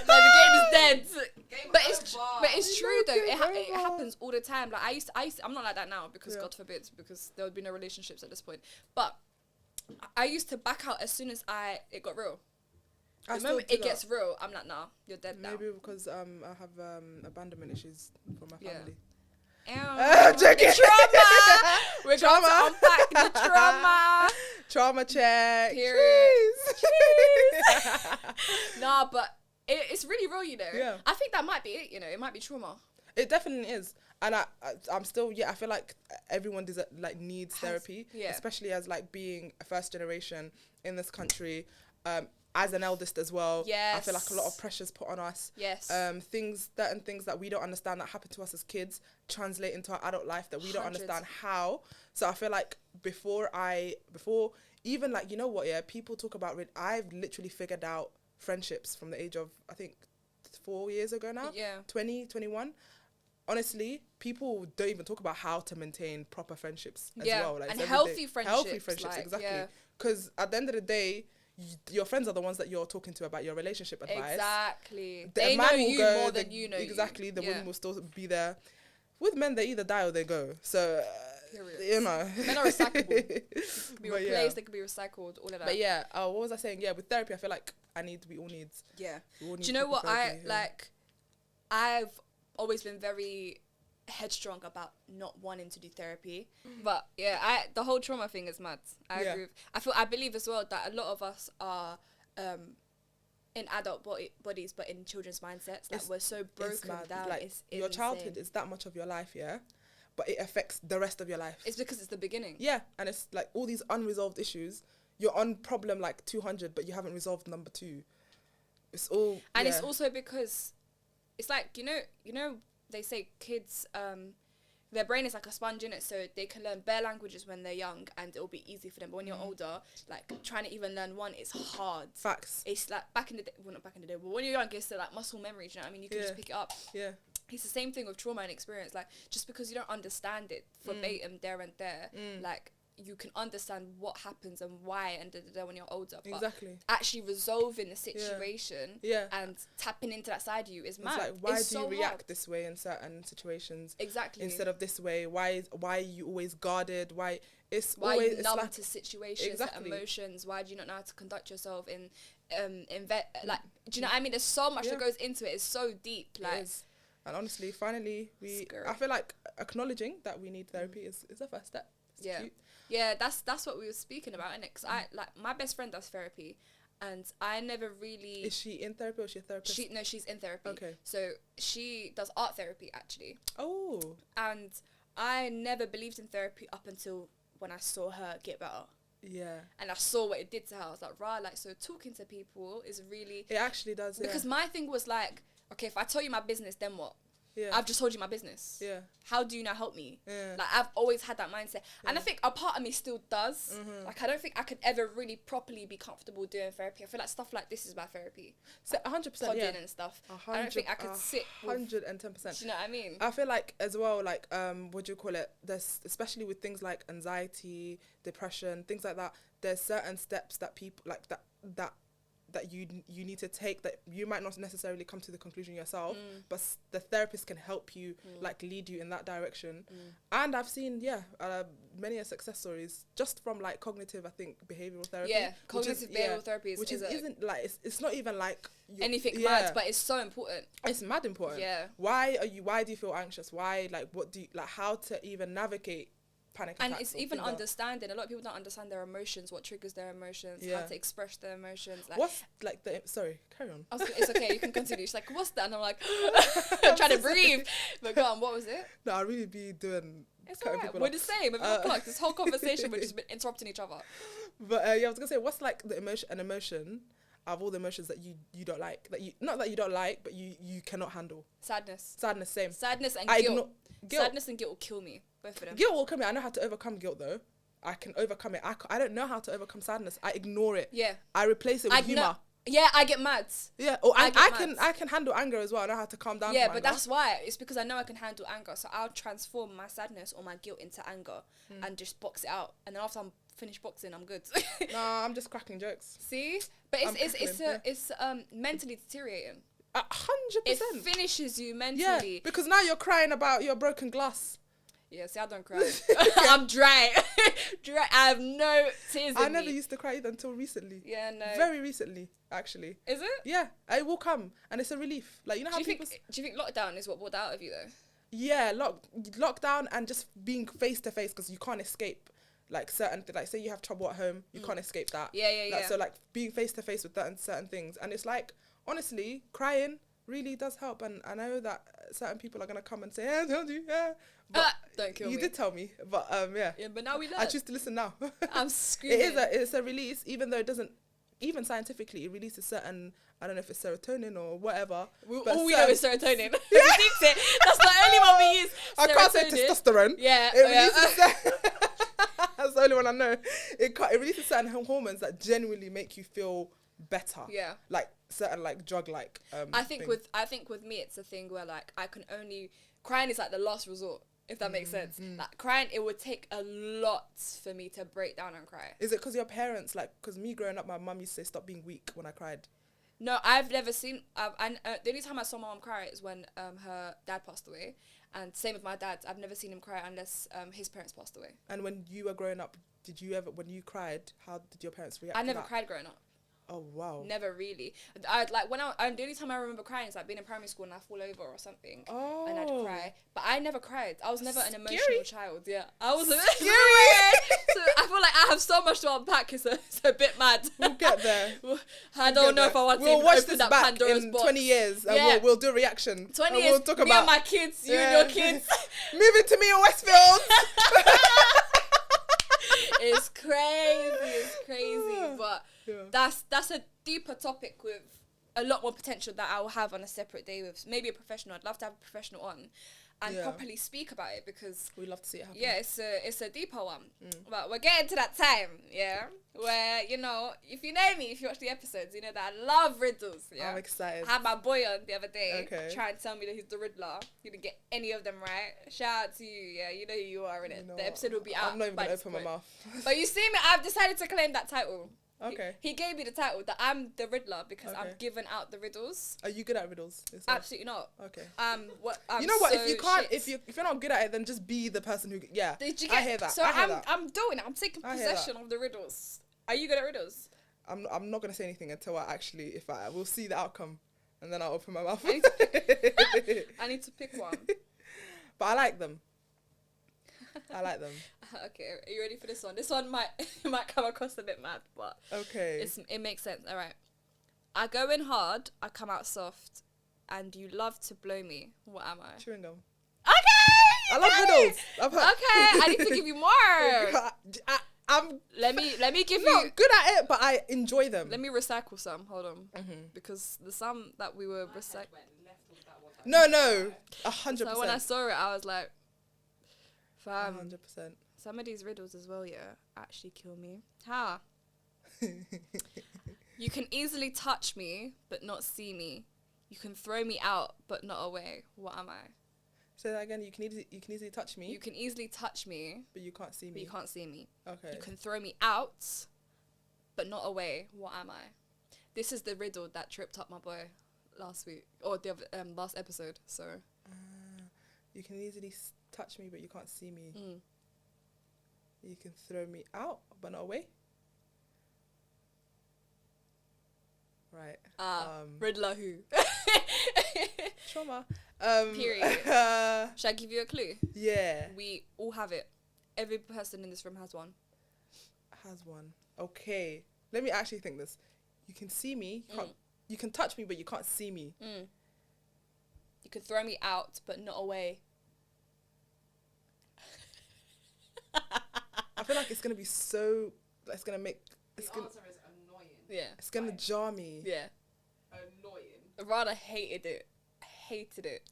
Like, the game is dead. game But over. it's true though. It over. happens all the time. Like I used to, I'm not like that now because God forbid, because there would be no relationships at this point. But I used to back out as soon as it got real. The moment it gets real, I'm like, nah, you're dead now. Maybe because I have abandonment issues from my family. The trauma. We're going to unpack the trauma. Trauma check. Period. Nah, but it's really real, you know. Yeah. I think that might be it, you know. It might be trauma. It definitely is, and I'm still I feel like everyone needs therapy, especially as like being a first generation in this country, as an eldest as well. Yes. I feel like a lot of pressure's put on us. Yes. Certain things that we don't understand that happen to us as kids translate into our adult life that we don't understand how. So I feel like before even like, you know what, people talk about I've literally figured out friendships from the age of I think 4 years ago now. Yeah. 20, 21. Honestly, people don't even talk about how to maintain proper friendships as well. Like, and healthy friendships. Healthy friendships, exactly. Because at the end of the day, your friends are the ones that you're talking to about your relationship advice. Exactly. They know you more than you know. Exactly. You. The woman will still be there. With men, they either die or they go. So, you know. Men are recyclable. They could be replaced, they could be recycled, all of that. But yeah, what was I saying? Yeah, with therapy, I feel like we all need. Yeah. Do you know what I've always been very headstrong about not wanting to do therapy, but yeah, the whole trauma thing is mad. I agree. I believe as well that a lot of us are in adult bodies, but in children's mindsets. Like we're so broken down. Like it's your insane. childhood is that much of your life, yeah. but it affects the rest of your life. It's because it's the beginning. Yeah, and it's like all these unresolved issues. You're on problem like 200, but you haven't resolved number 2. It's all... And it's also because it's like, you know, they say kids, their brain is like a sponge in it, so they can learn bare languages when they're young and it'll be easy for them. But when you're older, like trying to even learn one is hard. Facts. It's like back in the day, well, not back in the day, but when you're young, it's like muscle memory, do you know what I mean? You can just pick it up. Yeah. It's the same thing with trauma and experience. Like, just because you don't understand it verbatim there and there, like, you can understand what happens and why and when you're older. But exactly. actually resolving the situation and tapping into that side of you is mad. It's like, why it's do you so react hard. this way in certain situations? Exactly. Instead of this way, why are you always guarded? Why are always, you numb like, to situations, emotions? Why do you not know how to conduct yourself in like, do you know what I mean? There's so much that goes into it. It's so deep. Like, it is. And honestly, finally, I feel like acknowledging that we need therapy is the first step. It's cute. Yeah, that's what we were speaking about, innit? 'Cause I, like, my best friend does therapy, and I never really... Is she in therapy or is she a therapist? No, she's in therapy. Okay. So she does art therapy, actually. Oh. And I never believed in therapy up until when I saw her get better. Yeah. And I saw what it did to her. I was like, right, like, so talking to people is really... It actually does, Because my thing was like, okay, if I tell you my business, then what? Yeah. I've just told you my business. Yeah. How do you now help me? Yeah. Like, I've always had that mindset. And I think a part of me still does. Like, I don't think I could ever really properly be comfortable doing therapy. I feel like stuff like this is my therapy. So 100%, Podding and stuff. I don't think I could sit 110%. Do you know what I mean? I feel like as well, like, what do you call it? There's, especially with things like anxiety, depression, things like that, there's certain steps that people, like, that you need to take that you might not necessarily come to the conclusion yourself, but the therapist can help you, like, lead you in that direction. And I've seen many success stories just from, like, cognitive, I think, behavioral therapy. Yeah, cognitive behavioral therapy isn't like, it's not even like anything mad, but it's so important. It's mad important. Yeah. Why do you feel anxious? Why, like, what do you, like, how to even navigate panic attacks? And it's even understanding. A lot of people don't understand their emotions, what triggers their emotions, how to express their emotions. Like, what's, like, sorry, carry on. It's okay, you can continue. She's like, what's that? And I'm like, I'm trying to breathe. But go on, what was it? No, I really be doing... It's alright, we're the same. This whole conversation, we've just been interrupting each other. But I was going to say, what's, like, the emotion out of all the emotions that you don't like, not that you don't like, but you cannot handle? Sadness, same. Sadness and guilt. Sadness and guilt will kill me, both of them. Guilt will kill me. I know how to overcome guilt, though. I can overcome it. I don't know how to overcome sadness. I ignore it. Yeah. I replace it with humour. Yeah, I get mad. Yeah, I can handle anger as well. I know how to calm down. Yeah, but that's why. It's because I know I can handle anger, so I'll transform my sadness or my guilt into anger and just box it out. And then after I'm finished boxing, I'm good. No, I'm just cracking jokes. See, but it's mentally deteriorating. 100%. It finishes you mentally. Yeah, because now you're crying about your broken glass. Yeah, see, I don't cry. I'm dry. I have no tears in me. I never used to cry either until recently. Yeah, no. Very recently, actually. Is it? Yeah, it will come, and it's a relief. Like, you know how do you think lockdown is what brought that out of you, though? Yeah, lockdown and just being face to face, because you can't escape. Like, certain like, say you have trouble at home, you can't escape that. Yeah. So, like, being face to face with certain things, and it's like, honestly, crying really does help. And I know that certain people are gonna come and say, "I told you, yeah." But don't kill me. You did tell me, but yeah. Yeah, but now we learn. I choose to listen now. I'm screaming. It's a release, even though it doesn't. Even scientifically, it releases certain, I don't know if it's serotonin or whatever. All we know is serotonin. That's the only one we use. I can't say testosterone. Yeah. It releases that's the only one I know. It releases certain hormones that genuinely make you feel better. Yeah. Like certain, like, drug like I think with me it's a thing where, like, I can only crying is like the last resort, if that makes sense. Like, crying, it would take a lot for me to break down and cry. Is it because your parents, like, because me growing up, my mum used to say stop being weak when I cried? No, I've never seen the only time I saw my mum cry is when her dad passed away, and same with my dad. I've never seen him cry unless his parents passed away. And when you were growing up, did you ever, when you cried, how did your parents react? I never cried growing up. Oh, wow. Never really. The only time I remember crying is, like, being in primary school and I fall over or something. Oh. And I'd cry. But I never cried. I was never an Scary. emotional child. Yeah. I was Scary. So I feel like I have so much to unpack. It's a bit mad. We'll get there. I don't know if I want to We'll watch open this that back Pandora's in box. 20 years and we'll do a reaction. 20 and years, we'll talk me about and my kids, you and your kids. Moving to me in Westfield. It's crazy. But that's a deeper topic with a lot more potential that I will have on a separate day with maybe a professional. I'd love to have a professional on and properly speak about it, because we'd love to see it happen. Yeah, it's a deeper one. But we're getting to that time, where, you know, if you know me, if you watch the episodes, you know that I love riddles. Yeah, I'm excited. I had my boy on the other day trying to tell me that he's the Riddler. You didn't get any of them right. Shout out to you. Yeah, you know who you are, innit? The episode will be out. I'm not even gonna open my mouth. But you see me, I've decided to claim that title. Okay. He gave me the title that I'm the Riddler because I'm giving out the riddles. Are you good at riddles? Absolutely not. Okay. You know what? If you can't, if you're not good at it, then just be the person who. Yeah. Did you get? I hear that. So I'm doing it. I'm taking possession of the riddles. Are you good at riddles? I'm not gonna say anything until we'll see the outcome, and then I'll open my mouth. I need to pick one. But I like them. Okay, are you ready for this one? This one might come across a bit mad, but okay, it makes sense. All right. I go in hard, I come out soft, and you love to blow me. What am I? Chewing gum. Okay. I love riddles. Okay, I need to give you more. Let me give you. Not good at it, but I enjoy them. Let me recycle some. Hold on, because the some that we were recycling. No, 100%. So when I saw it, I was like, fam, 100%. some of these riddles as well, actually kill me. How? You can easily touch me, but not see me. You can throw me out, but not away. What am I? Say that again. You can easily touch me. You can easily touch me, but you can't see me. But you can't see me. Okay. You can throw me out, but not away. What am I? This is the riddle that tripped up my boy last week, or the other, last episode. So. You can easily touch me, but you can't see me. You can throw me out, but not away. Right. Riddler who? Trauma. Period. Should I give you a clue? Yeah. We all have it. Every person in this room has one. Okay. Let me actually think this. You can see me. You can touch me, but you can't see me. You could throw me out, but not away. I feel like it's gonna be so. It's gonna make. The answer is annoying. Yeah. It's gonna jar me. Yeah. Annoying. Rana hated it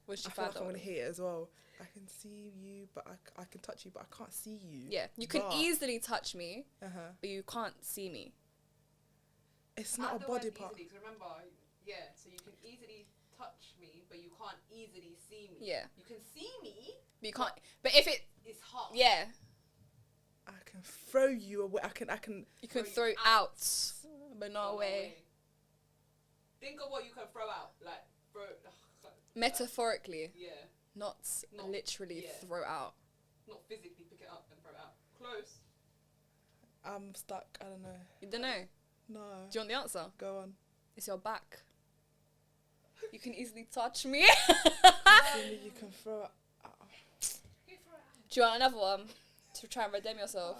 when she I feel found like out. I'm gonna hate it as well. I can see you, but I can touch you, but I can't see you. Yeah. You can easily touch me, but you can't see me. It's not a body part. Easily, remember, so you can easily touch me, but you can't easily see me. Yeah. You can see me, but you can't. But if it's hard. Yeah. I can throw you away. I can. You can throw out, but not away. Think of what you can throw out, like throw. Metaphorically. Yeah. Not literally throw out. Not physically pick it up and throw it out. Close. I'm stuck. I don't know. You don't know? No. Do you want the answer? Go on. It's your back. You can easily touch me. You can throw it out. Do you want another one to try and redeem yourself?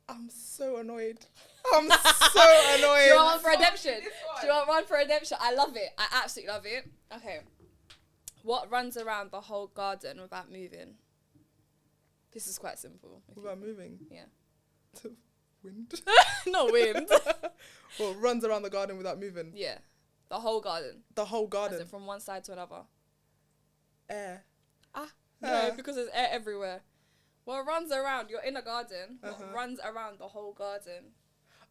I'm so annoyed. I'm so annoyed. Do you want one for redemption? Do you want one for redemption? I love it. I absolutely love it. Okay. What runs around the whole garden without moving? This is quite simple. Without moving? Yeah. Wind? Not wind. Well, runs around the garden without moving? Yeah. The whole garden. The whole garden? As in from one side to another. Air. No, because there's air everywhere. What runs around? You're in a garden. What runs around the whole garden?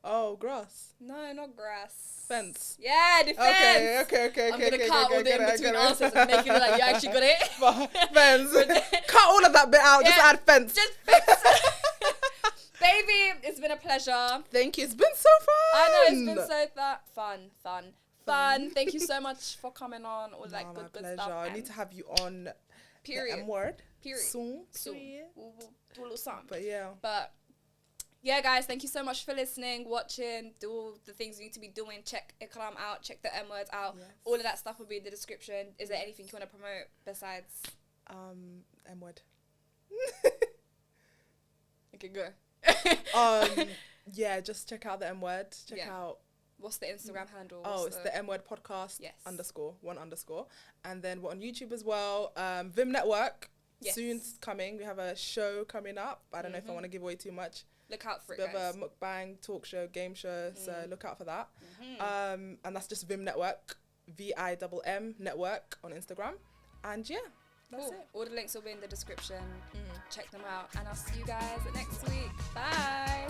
Oh, grass. No, not grass. Fence. Yeah, the fence. Okay. I'm going to cut all the in-between answers and make it look like you actually got it. Fence. Cut all of that bit out. Just add fence. Just fence. Baby, it's been a pleasure. Thank you. It's been so fun. I know, it's been so fun. Thank you so much for coming on. All that good stuff. I need to have you on. Period. The M word. Period. Soon. We'll do a little something. But yeah, guys, thank you so much for listening, watching, do all the things you need to be doing. Check Ikram out, check the M words out. Yes. All of that stuff will be in the description. Is there anything you want to promote besides? M word. Okay, go. Yeah, just check out the M word. Check out. What's the Instagram handle? It's the M word podcast _1_. And then we're on YouTube as well. Vim Network. Yes. Soon coming. We have a show coming up. I don't know if I want to give away too much. Look out for it, guys. We have a mukbang, talk show, game show. So look out for that. And that's just Vim Network. VIMM Network on Instagram. And yeah, that's it. All the links will be in the description. Check them out. And I'll see you guys next week. Bye.